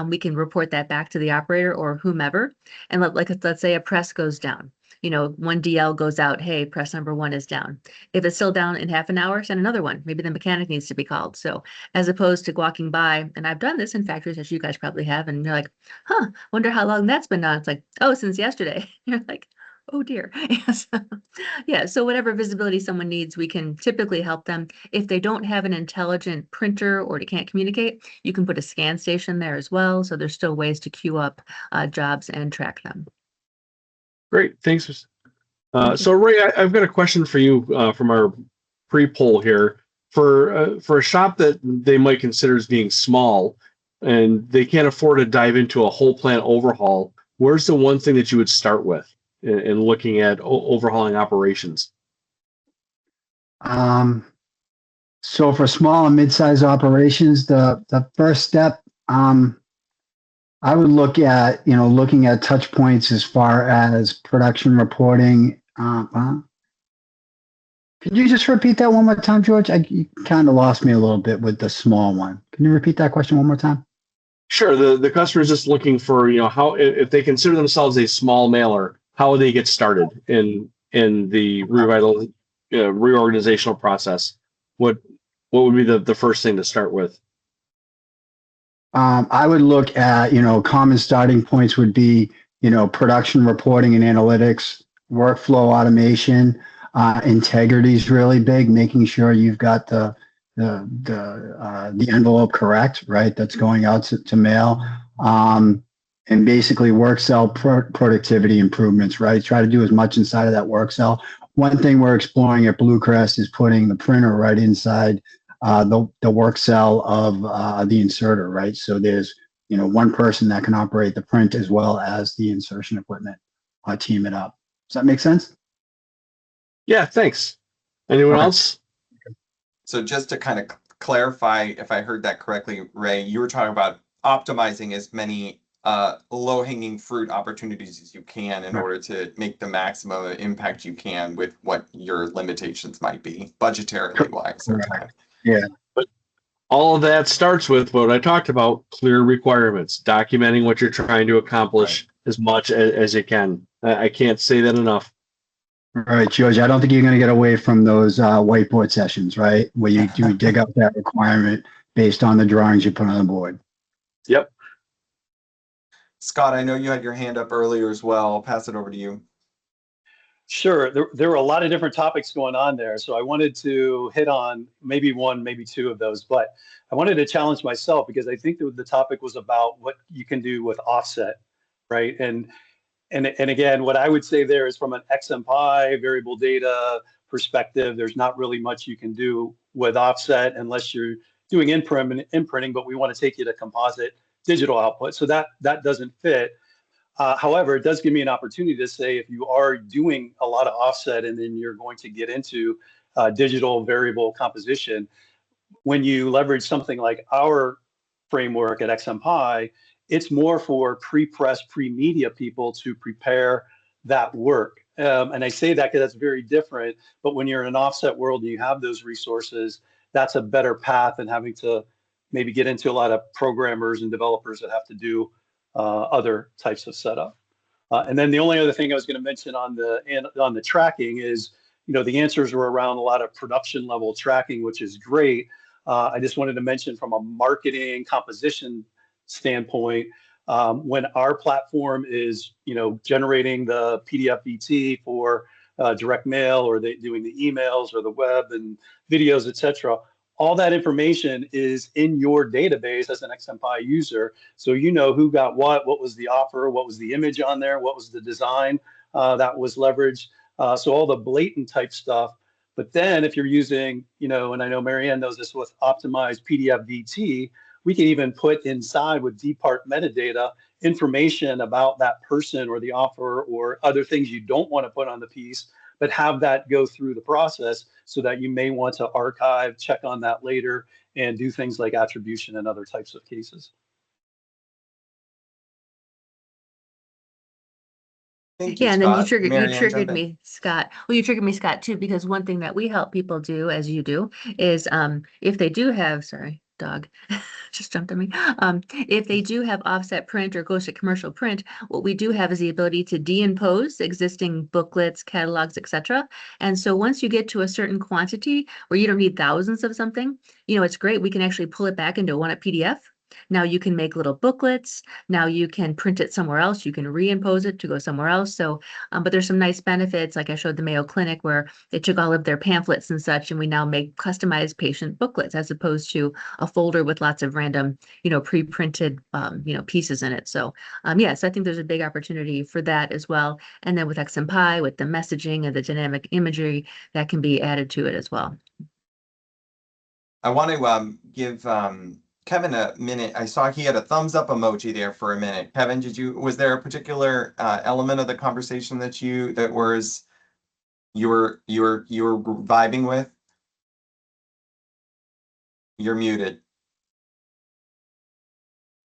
we can report that back to the operator or whomever. And let's say a press goes down. One DL goes out, hey, press number 1 is down. If it's still down in half an hour, send another one. Maybe the mechanic needs to be called. So as opposed to walking by, and I've done this in factories, as you guys probably have, and you're like, wonder how long that's been down. It's like, oh, since yesterday. You're like, oh dear. Yes. Yeah. So whatever visibility someone needs, we can typically help them. If they don't have an intelligent printer or they can't communicate, you can put a scan station there as well. So there's still ways to queue up jobs and track them. Great, thanks. So Ray, I've got a question for you from our pre-poll here. For a shop that they might consider as being small and they can't afford to dive into a whole plant overhaul, where's the one thing that you would start with in looking at overhauling operations? So for small and mid-sized operations, the first step, I would look at, looking at touch points as far as production reporting. Can you just repeat that one more time, George? You kind of lost me a little bit with the small one. Can you repeat that question one more time? Sure. The customer is just looking for, how, if they consider themselves a small mailer, how would they get started in the reorganizational process? What would be the first thing to start with? I would look at, common starting points would be, production reporting and analytics, workflow automation, integrity is really big, making sure you've got the envelope correct, right? That's going out to mail. And basically work cell productivity improvements, right? Try to do as much inside of that work cell. One thing we're exploring at BlueCrest is putting the printer right inside the work cell of the inserter, right? So there's, one person that can operate the print as well as the insertion equipment, team it up. Does that make sense? Yeah, thanks. Anyone else? So just to kind of clarify, if I heard that correctly, Ray, you were talking about optimizing as many low-hanging fruit opportunities as you can in order to make the maximum impact you can with what your limitations might be, budgetarily wise. Right. Yeah. But all of that starts with what I talked about, clear requirements, documenting what you're trying to accomplish as much as you can. I can't say that enough. All right, George, I don't think you're going to get away from those whiteboard sessions, right? Where you do dig out that requirement based on the drawings you put on the board. Yep. Scott, I know you had your hand up earlier as well. I'll pass it over to you. Sure. There were a lot of different topics going on there. So I wanted to hit on maybe one, maybe two of those, but I wanted to challenge myself because I think the topic was about what you can do with offset, right? And again, what I would say there is from an XMPie variable data perspective, there's not really much you can do with offset unless you're doing imprinting, but we want to take you to composite digital output. So that doesn't fit. However, it does give me an opportunity to say if you are doing a lot of offset and then you're going to get into digital variable composition, when you leverage something like our framework at XMPie, it's more for pre-press, pre-media people to prepare that work. And I say that because that's very different. But when you're in an offset world and you have those resources, that's a better path than having to maybe get into a lot of programmers and developers that have to do other types of setup. And then the only other thing I was going to mention on the tracking is, the answers were around a lot of production level tracking, which is great. I just wanted to mention from a marketing composition standpoint, when our platform is, generating the PDF ET for direct mail, or doing the emails or the web and videos, etc. All that information is in your database as an XMPie user. So you know who got what was the offer, what was the image on there, what was the design that was leveraged. So all the blatant type stuff. But then if you're using, and I know Marianne knows this with optimized PDF DT, we can even put inside with dpart metadata information about that person or the offer or other things you don't want to put on the piece, but have that go through the process so that you may want to archive, check on that later, and do things like attribution and other types of cases. Thank you, Yeah, and then you Scott. triggered Marianne, jump in. me, Scott. Well, you triggered me, Scott, too, because one thing that we help people do, as you do, is if they do have, sorry, dog just jumped on me. If they do have offset print or goes to commercial print, what we do have is the ability to de-impose existing booklets, catalogs, etc. And so once you get to a certain quantity where you don't need thousands of something, it's great. We can actually pull it back into one PDF. Now you can make little booklets. Now you can print it somewhere else. You can reimpose it to go somewhere else. So, but there's some nice benefits. Like I showed the Mayo Clinic where they took all of their pamphlets and such, and we now make customized patient booklets as opposed to a folder with lots of random, pre-printed, pieces in it. So, yes, I think there's a big opportunity for that as well. And then with XMPie, with the messaging and the dynamic imagery that can be added to it as well. I want to give Kevin a minute. I saw he had a thumbs up emoji there for a minute. Kevin, was there a particular element of the conversation that you were vibing with? You're muted.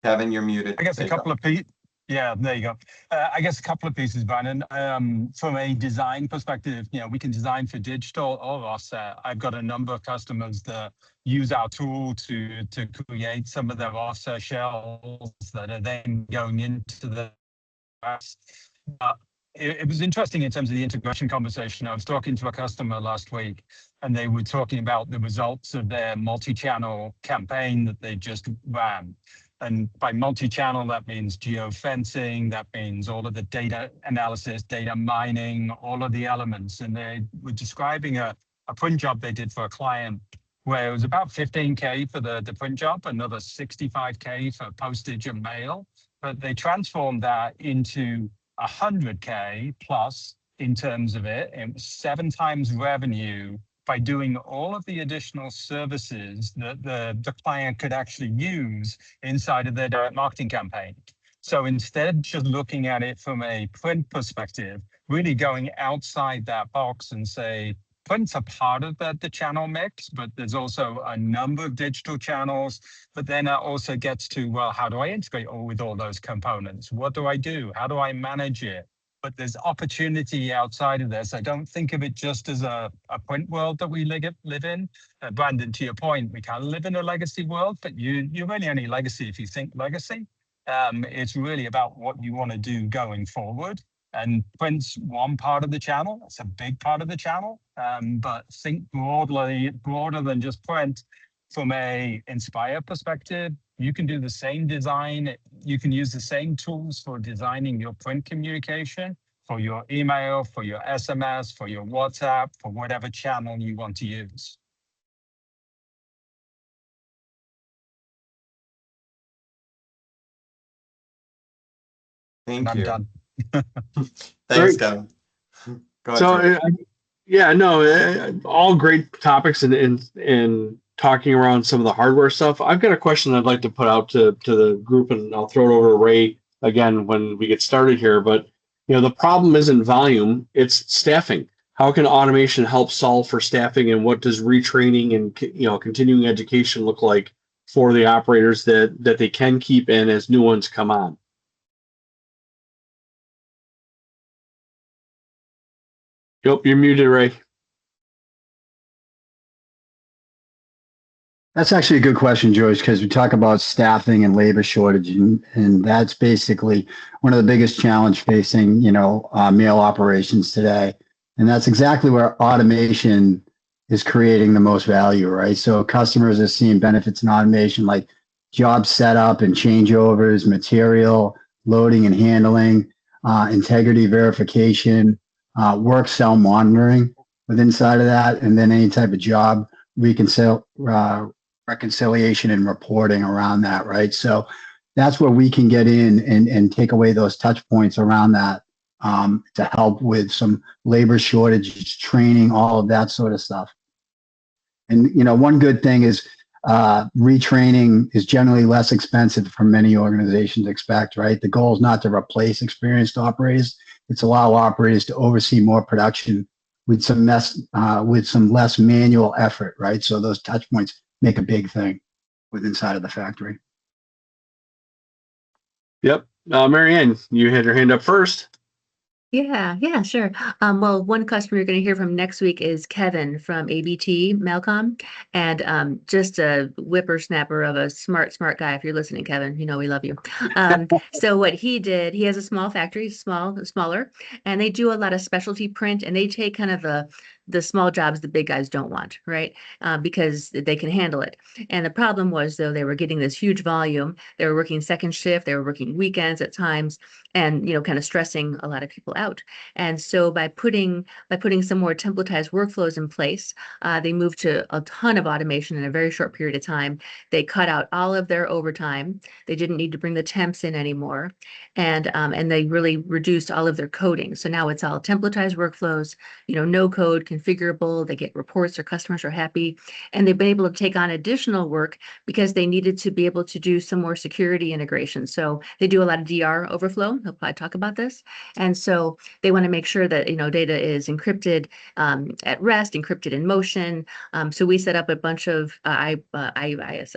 Kevin, you're muted. I guess a couple of pieces. Yeah, there you go. I guess a couple of pieces, Brandon. From a design perspective, we can design for digital or offset. I've got a number of customers that use our tool to create some of their offset shells that are then going into the it was interesting in terms of the integration conversation. I was talking to a customer last week, and they were talking about the results of their multi-channel campaign that they just ran. And by multi-channel, that means geofencing, that means all of the data analysis, data mining, all of the elements. And they were describing a print job they did for a client where it was about 15K for the print job, another 65K for postage and mail. But they transformed that into 100K plus in terms of it. It was 7 times revenue by doing all of the additional services that the client could actually use inside of their direct marketing campaign. So instead of just looking at it from a print perspective, really going outside that box and say, print's a part of the channel mix, but there's also a number of digital channels. But then that also gets to, well, how do I integrate with all those components? What do I do? How do I manage it? But there's opportunity outside of this. I don't think of it just as a print world that we live in. Brandon, to your point, we kind of live in a legacy world, but you're really only legacy if you think legacy. It's really about what you want to do going forward. And print's one part of the channel. It's a big part of the channel. But think broader than just print. From a Inspire perspective, you can do the same design. You can use the same tools for designing your print communication, for your email, for your SMS, for your WhatsApp, for whatever channel you want to use. Thank I'm you. done. Thanks, Kevin. Go ahead, So, George. yeah, no, all great topics and talking around some of the hardware stuff. I've got a question I'd like to put out to the group, and I'll throw it over to Ray again when we get started here. But the problem isn't volume; it's staffing. How can automation help solve for staffing, and what does retraining and continuing education look like for the operators that they can keep in as new ones come on? Yep, you're muted, Ray. That's actually a good question, George, because we talk about staffing and labor shortage, and that's basically one of the biggest challenge facing, mail operations today. And that's exactly where automation is creating the most value, right? So customers are seeing benefits in automation like job setup and changeovers, material loading and handling, integrity verification, work cell monitoring with inside of that, and then any type of job reconciliation and reporting around that, right? So that's where we can get in and take away those touch points around that to help with some labor shortage, training, all of that sort of stuff. And, one good thing is retraining is generally less expensive for many organizations expect, right? The goal is not to replace experienced operators. It's allow operators to oversee more production with some less manual effort, right? So those touch points make a big thing with inside of the factory. Yep. Marianne, you had your hand up first. Yeah, sure. Well, one customer you're going to hear from next week is Kevin from ABT Malcom, and just a whippersnapper of a smart guy. If you're listening, Kevin, we love you. So what he did, he has a small factory, smaller, and they do a lot of specialty print, and they take kind of the small jobs the big guys don't want, right? Because they can handle it. And the problem was, though, they were getting this huge volume. They were working second shift. They were working weekends at times, and kind of stressing a lot of people out. And so by putting some more templatized workflows in place, they moved to a ton of automation in a very short period of time. They cut out all of their overtime. They didn't need to bring the temps in anymore, and they really reduced all of their coding. So now it's all templatized workflows, no code, configurable. They get reports. Their customers are happy, and they've been able to take on additional work because they needed to be able to do some more security integration. So they do a lot of DR overflow. They'll probably talk about this, and so they want to make sure that data is encrypted at rest, encrypted in motion. So we set up a bunch of ISS,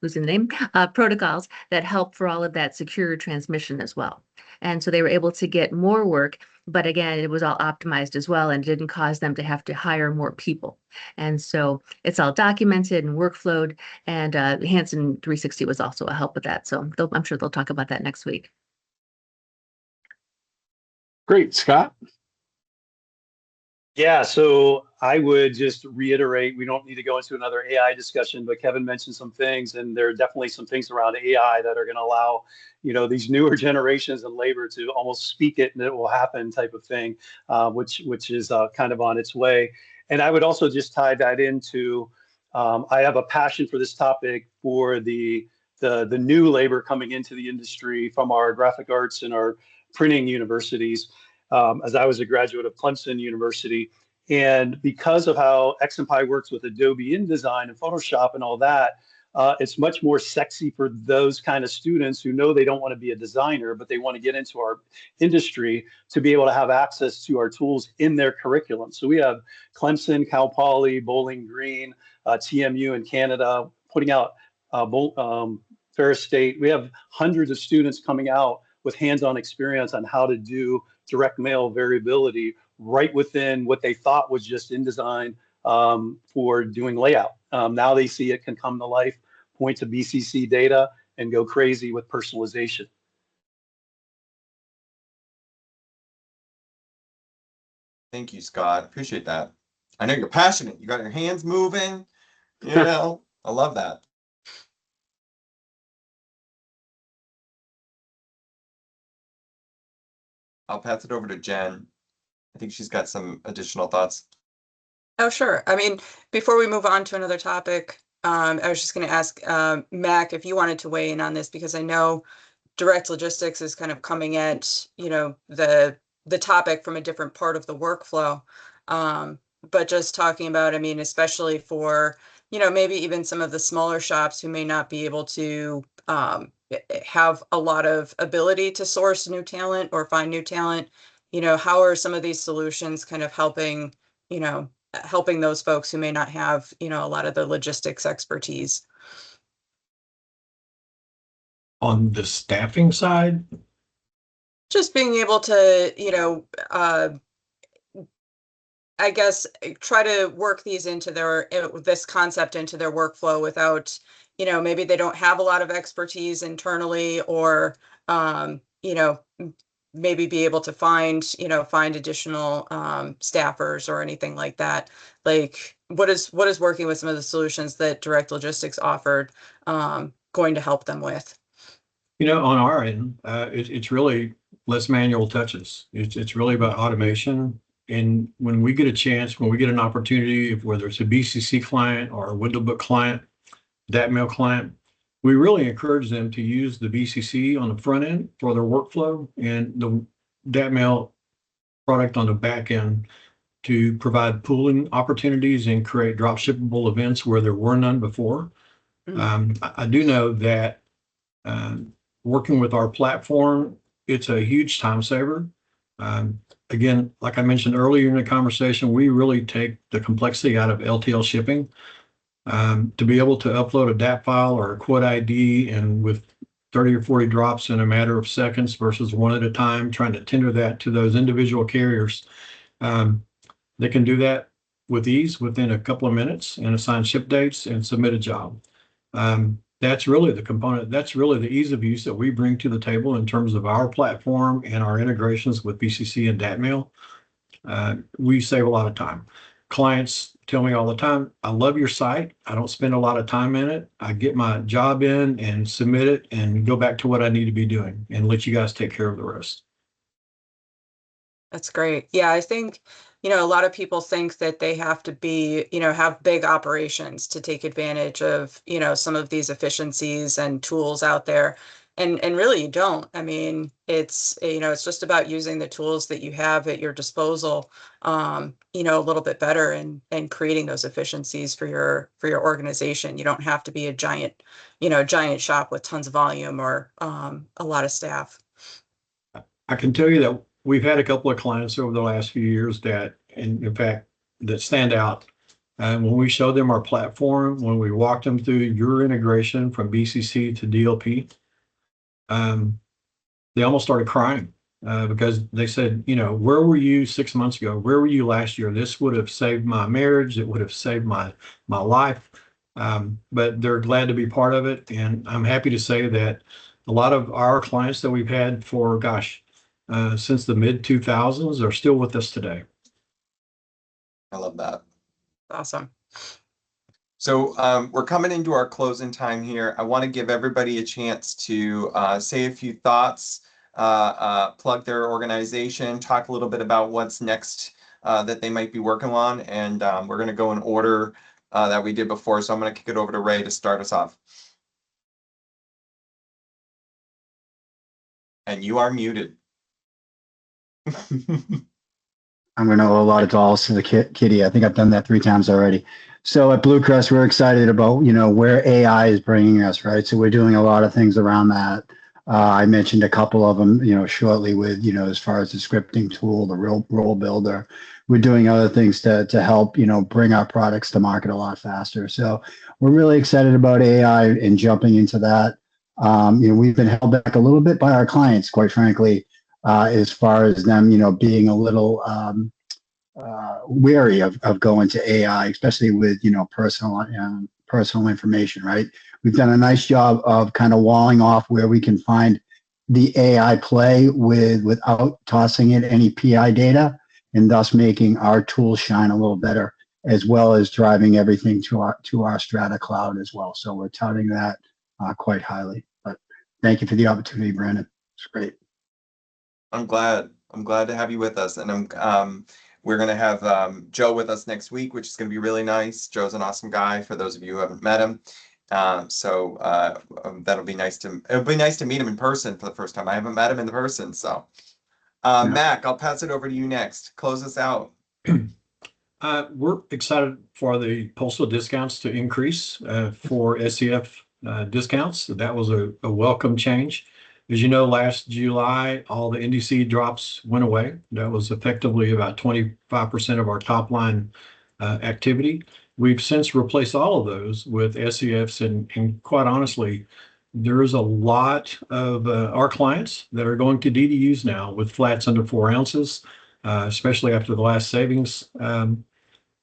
losing the name, protocols that help for all of that secure transmission as well. And so they were able to get more work, but again, it was all optimized as well and didn't cause them to have to hire more people. And so it's all documented and workflowed, and Hansen 360 was also a help with that. So I'm sure they'll talk about that next week. Great, Scott. Yeah, so I would just reiterate, we don't need to go into another AI discussion, but Kevin mentioned some things, and there are definitely some things around AI that are going to allow, these newer generations of labor to almost speak it and it will happen type of thing, which is kind of on its way. And I would also just tie that into, I have a passion for this topic for the new labor coming into the industry from our graphic arts and our printing universities. As I was a graduate of Clemson University. And because of how XMPie works with Adobe InDesign and Photoshop and all that, it's much more sexy for those kind of students who know they don't want to be a designer, but they want to get into our industry to be able to have access to our tools in their curriculum. So we have Clemson, Cal Poly, Bowling Green, TMU in Canada, putting out Ferris State. We have hundreds of students coming out with hands-on experience on how to do direct mail variability right within what they thought was just InDesign for doing layout. Now they see it can come to life, point to BCC data, and go crazy with personalization. Thank you, Scott. Appreciate that. I know you're passionate. You got your hands moving. I love that. I'll pass it over to Jen. I think she's got some additional thoughts. Oh, sure. I mean, before we move on to another topic, I was just going to ask Mac if you wanted to weigh in on this, because I know direct logistics is kind of coming at, the topic from a different part of the workflow. But just talking about, I mean, especially for, maybe even some of the smaller shops who may not be able to have a lot of ability to source new talent or find new talent, how are some of these solutions kind of helping those folks who may not have, a lot of the logistics expertise? On the staffing side? Just being able to, I guess, try to work these into this concept into their workflow without, maybe they don't have a lot of expertise internally, or, maybe be able to find additional staffers or anything like that. Like, what is working with some of the solutions that Direct Logistics offered going to help them with? On our end, it's really less manual touches. It's really about automation. And when we get a chance, when we get an opportunity, whether it's a BCC client or a window book client, DATmail client, we really encourage them to use the BCC on the front end for their workflow and the DATmail product on the back end to provide pooling opportunities and create drop shippable events where there were none before. I do know that working with our platform, it's a huge time saver. Again, like I mentioned earlier in the conversation, we really take the complexity out of LTL shipping. To be able to upload a DAT file or a quote ID and with 30 or 40 drops in a matter of seconds versus one at a time, trying to tender that to those individual carriers. They can do that with ease within a couple of minutes and assign ship dates and submit a job. That's really the component. That's really the ease of use that we bring to the table in terms of our platform and our integrations with BCC and DATmail. We save a lot of time. Clients tell me all the time, I love your site. I don't spend a lot of time in it. I get my job in and submit it and go back to what I need to be doing and let you guys take care of the rest. That's great. Yeah, I think, a lot of people think that they have to be, have big operations to take advantage of, some of these efficiencies and tools out there. And really you don't. I mean, it's just about using the tools that you have at your disposal, a little bit better and creating those efficiencies for your organization. You don't have to be a giant shop with tons of volume or a lot of staff. I can tell you that we've had a couple of clients over the last few years that, in fact, that stand out. And when we showed them our platform, when we walked them through your integration from BCC to DLP, they almost started crying because they said, where were you 6 months ago? Where were you last year? This would have saved my marriage. It would have saved my life. But they're glad to be part of it. And I'm happy to say that a lot of our clients that we've had for, since the mid 2000s are still with us today. I love that. Awesome. So we're coming into our closing time here. I want to give everybody a chance to say a few thoughts, plug their organization, talk a little bit about what's next that they might be working on. And we're going to go in order that we did before. So I'm going to kick it over to Ray to start us off. And you are muted. I'm going to owe a lot of dolls to the kitty. I think I've done that 3 times already. So at BlueCrest, we're excited about, where AI is bringing us, right? So we're doing a lot of things around that. I mentioned a couple of them, shortly with, as far as the scripting tool, the role builder. We're doing other things to help, bring our products to market a lot faster. So we're really excited about AI and jumping into that. We've been held back a little bit by our clients, quite frankly, as far as them, being a little wary of going to AI, especially with, personal information, right? We've done a nice job of kind of walling off where we can find the AI play without tossing it any PI data, and thus making our tools shine a little better, as well as driving everything to our Strata cloud as well. So we're touting that quite highly. But thank you for the opportunity, Brandon. It's great. I'm glad to have you with us, and we're going to have Joe with us next week, which is going to be really nice. Joe's an awesome guy for those of you who haven't met him. So it'll be nice to meet him in person for the first time. I haven't met him in person. So Mac, I'll pass it over to you next. Close us out. We're excited for the postal discounts to increase for SCF discounts. That was a welcome change. As you know, last July, all the NDC drops went away. That was effectively about 25% of our top line activity. We've since replaced all of those with SCFs, and quite honestly, there is a lot of our clients that are going to DDUs now with flats under 4 ounces. especially after the last savings, the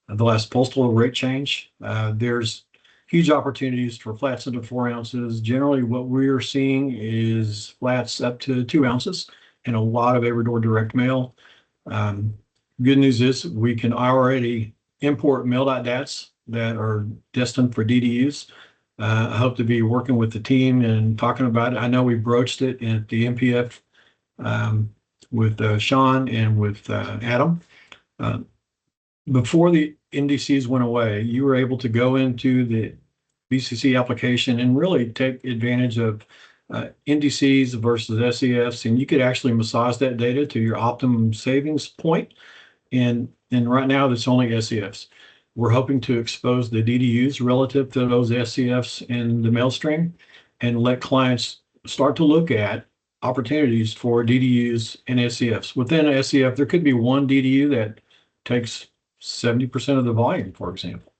last postal rate change. There's huge opportunities for flats under 4 ounces. Generally, what we're seeing is flats up to 2 ounces and a lot of every-door direct mail. Good news is we can already import mail.dats that are destined for DDUs. I hope to be working with the team and talking about it. I know we broached it at the MPF with Sean and with Adam. Before the NDCs went away, you were able to go into the BCC application and really take advantage of NDCs versus SEFs, and you could actually massage that data to your optimum savings point. And right now, that's only SEFs. We're hoping to expose the DDUs relative to those SEFs in the mail stream and let clients start to look at opportunities for DDUs and SEFs. Within a SEF, there could be one DDU that takes 70% of the volume, for example.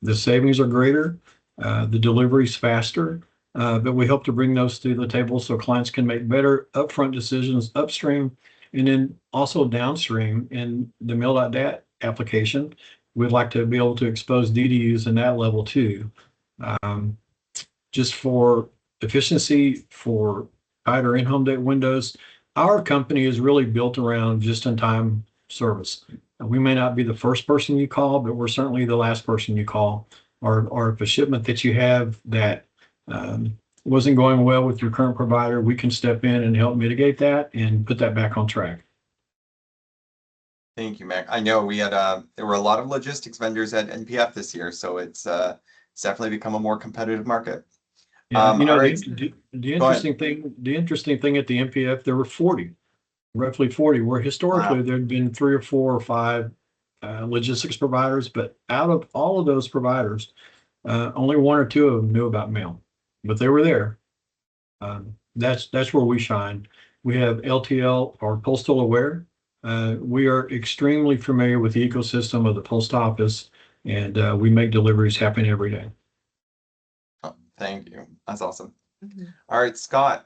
The savings are greater, the delivery is faster, but we hope to bring those to the table so clients can make better upfront decisions upstream and then also downstream in the mail.dat application. We'd like to be able to expose DDUs in that level too, just for efficiency, for tighter in-home date windows. Our company is really built around just-in-time service. We may not be the first person you call, but we're certainly the last person you call. Or if a shipment that you have that wasn't going well with your current provider, we can step in and help mitigate that and put that back on track. Thank you, Mac. I know we had there were a lot of logistics vendors at NPF this year, so it's definitely become a more competitive market. Yeah, you know, right. the interesting thing at the NPF, there were roughly 40, where historically there'd been 3 or 4 or 5 logistics providers, but out of all of those providers, only 1 or 2 of them knew about mail, but they were there. That's where we shine. We have LTL, or Postal Aware. We are extremely familiar with the ecosystem of the post office, and we make deliveries happen every day. Oh, thank you. That's awesome. Mm-hmm. All right, Scott.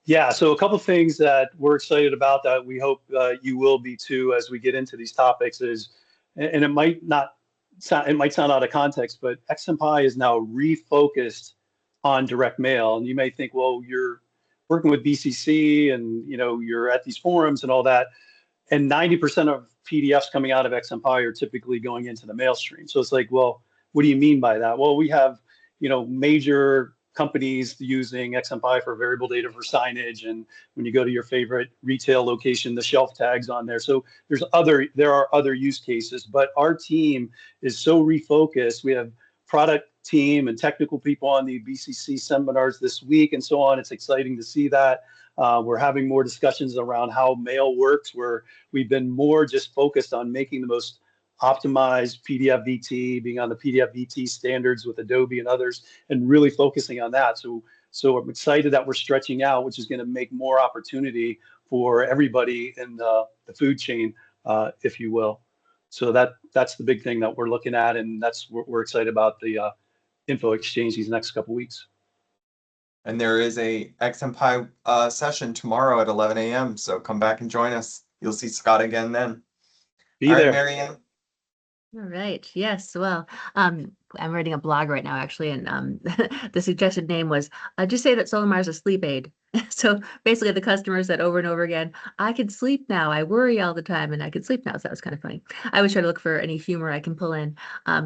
Yeah, so a couple of things that we're excited about that we hope you will be too as we get into these topics is, and it might sound out of context, but XMPie is now refocused on direct mail. And you may think, well, you're working with BCC and you're at these forums and all that, and 90% of PDFs coming out of XMPie are typically going into the mail stream. So it's like, well, what do you mean by that? Well, we have major companies using XMPie for variable data for signage, and when you go to your favorite retail location, the shelf tags on there. So there are other use cases, but our team is so refocused. We have product team and technical people on the BCC seminars this week and so on. It's exciting to see that. We're having more discussions around how mail works, where we've been more just focused on making the most optimized PDF VT, being on the PDF VT standards with Adobe and others, and really focusing on that. So I'm excited that we're stretching out, which is going to make more opportunity for everybody in the food chain, if you will. So that's the big thing that we're looking at, and that's what we're excited about, the info exchange these next couple weeks. And there is a XMPie session tomorrow at 11 a.m. So come back and join us. You'll see Scott again then. Be All there. right, Marianne. All right. Yes. Well, I'm writing a blog right now, actually, and the suggested name was just say that Solimar is a sleep aid. So basically, the customer said over and over again, "I can sleep now. I worry all the time, and I can sleep now." So that was kind of funny. I always try to look for any humor I can pull in.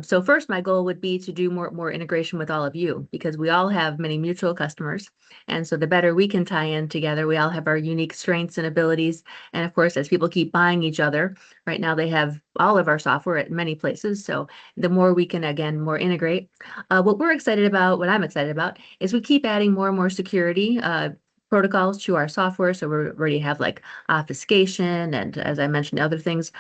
So first, my goal would be to do more integration with all of you, because we all have many mutual customers, and so the better we can tie in together, we all have our unique strengths and abilities. And of course, as people keep buying each other, right now they have all of our software at many places. So the more we can, again, more integrate. What I'm excited about, is we keep adding more and more security protocols to our software. So we already have like obfuscation, and as I mentioned, other things.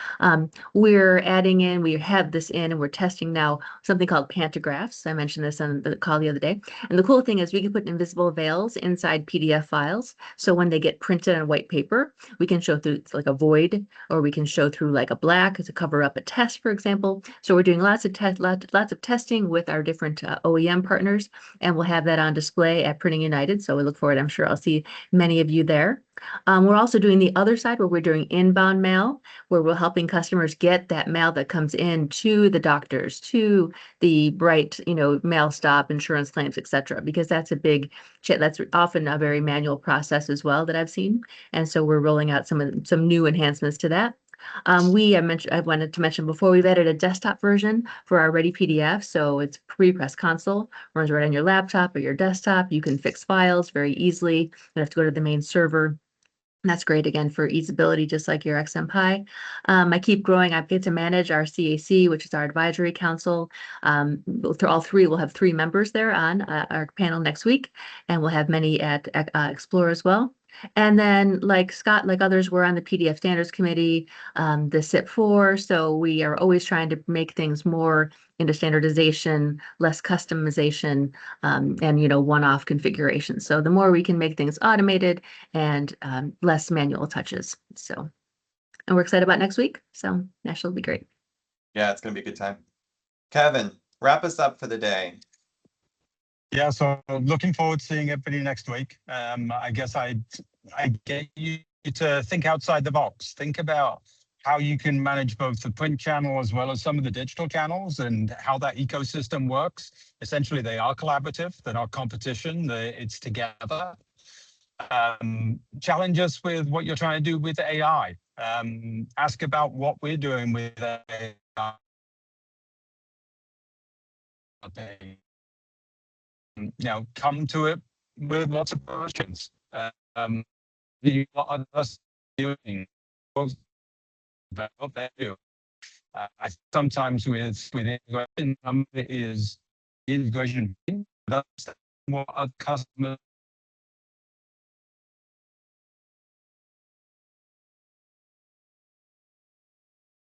We have this in, and we're testing now something called pantographs. I mentioned this on the call the other day. And the cool thing is we can put invisible veils inside PDF files. So when they get printed on white paper, we can show through like a void, or we can show through like a black to cover up a test, for example. So we're doing lots of testing with our different OEM partners, and we'll have that on display at Printing United. So we look forward. I'm sure I'll see see many of you there. We're also doing the other side where we're doing inbound mail, where we're helping customers get that mail that comes in to the doctors, to the Bright, mail stop, insurance claims, etc. Because that's that's often a very manual process as well that I've seen. And so we're rolling out some new enhancements to that. I wanted to mention before, we've added a desktop version for our Ready PDF. So it's pre-press console, runs right on your laptop or your desktop. You can fix files very easily. You don't have to go to the main server. And that's great, again, for easability, just like your XMPie. I keep growing. I get to manage our CAC, which is our advisory council. We'll have 3 members there on our panel next week, and we'll have many at Explore as well. And then, like Scott, like others, we're on the PDF Standards Committee, the SIP4. So we are always trying to make things more into standardization, less customization, and one-off configuration. So the more we can make things automated and less manual touches. So, and we're excited about next week. So National will be great. Yeah, it's gonna be a good time. Kevin, wrap us up for the day. Yeah, so looking forward to seeing everybody next week. I guess I get you to think outside the box. Think about how you can manage both the print channel as well as some of the digital channels and how that ecosystem works. Essentially, they are collaborative. They're not competition. It's together. Challenge us with what you're trying to do with AI. Ask about what we're doing with AI. Come to it with lots of questions. What are us doing? About what they do. I sometimes with integration, is integration. That's what our customers.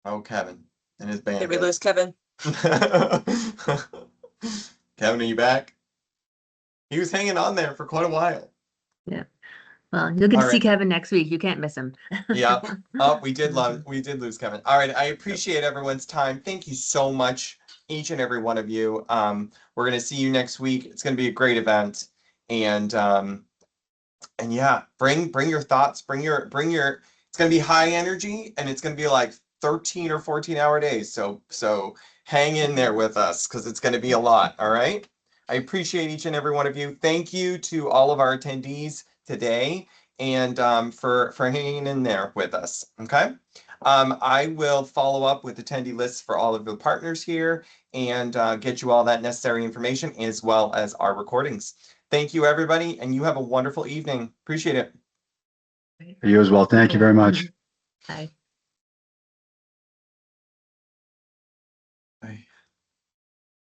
Oh, Kevin and his band. Did we lose Kevin? Kevin, are you back? He was hanging on there for quite a while. Yeah. Well, you'll get All to see right. Kevin next week. You can't miss him. Yeah. Oh, we did lose Kevin. All right. I appreciate everyone's time. Thank you so much, each and every one of you. We're gonna see you next week. It's gonna be a great event. And yeah, bring your thoughts, bring your it's gonna be high energy and it's gonna be like 13 or 14-hour days. So hang in there with us because it's gonna be a lot. All right. I appreciate each and every one of you. Thank you to all of our attendees today and for hanging in there with us. Okay. I will follow up with attendee lists for all of the partners here and get you all that necessary information as well as our recordings. Thank you, everybody, and you have a wonderful evening. Appreciate it. You as well. Thank you very much. Bye.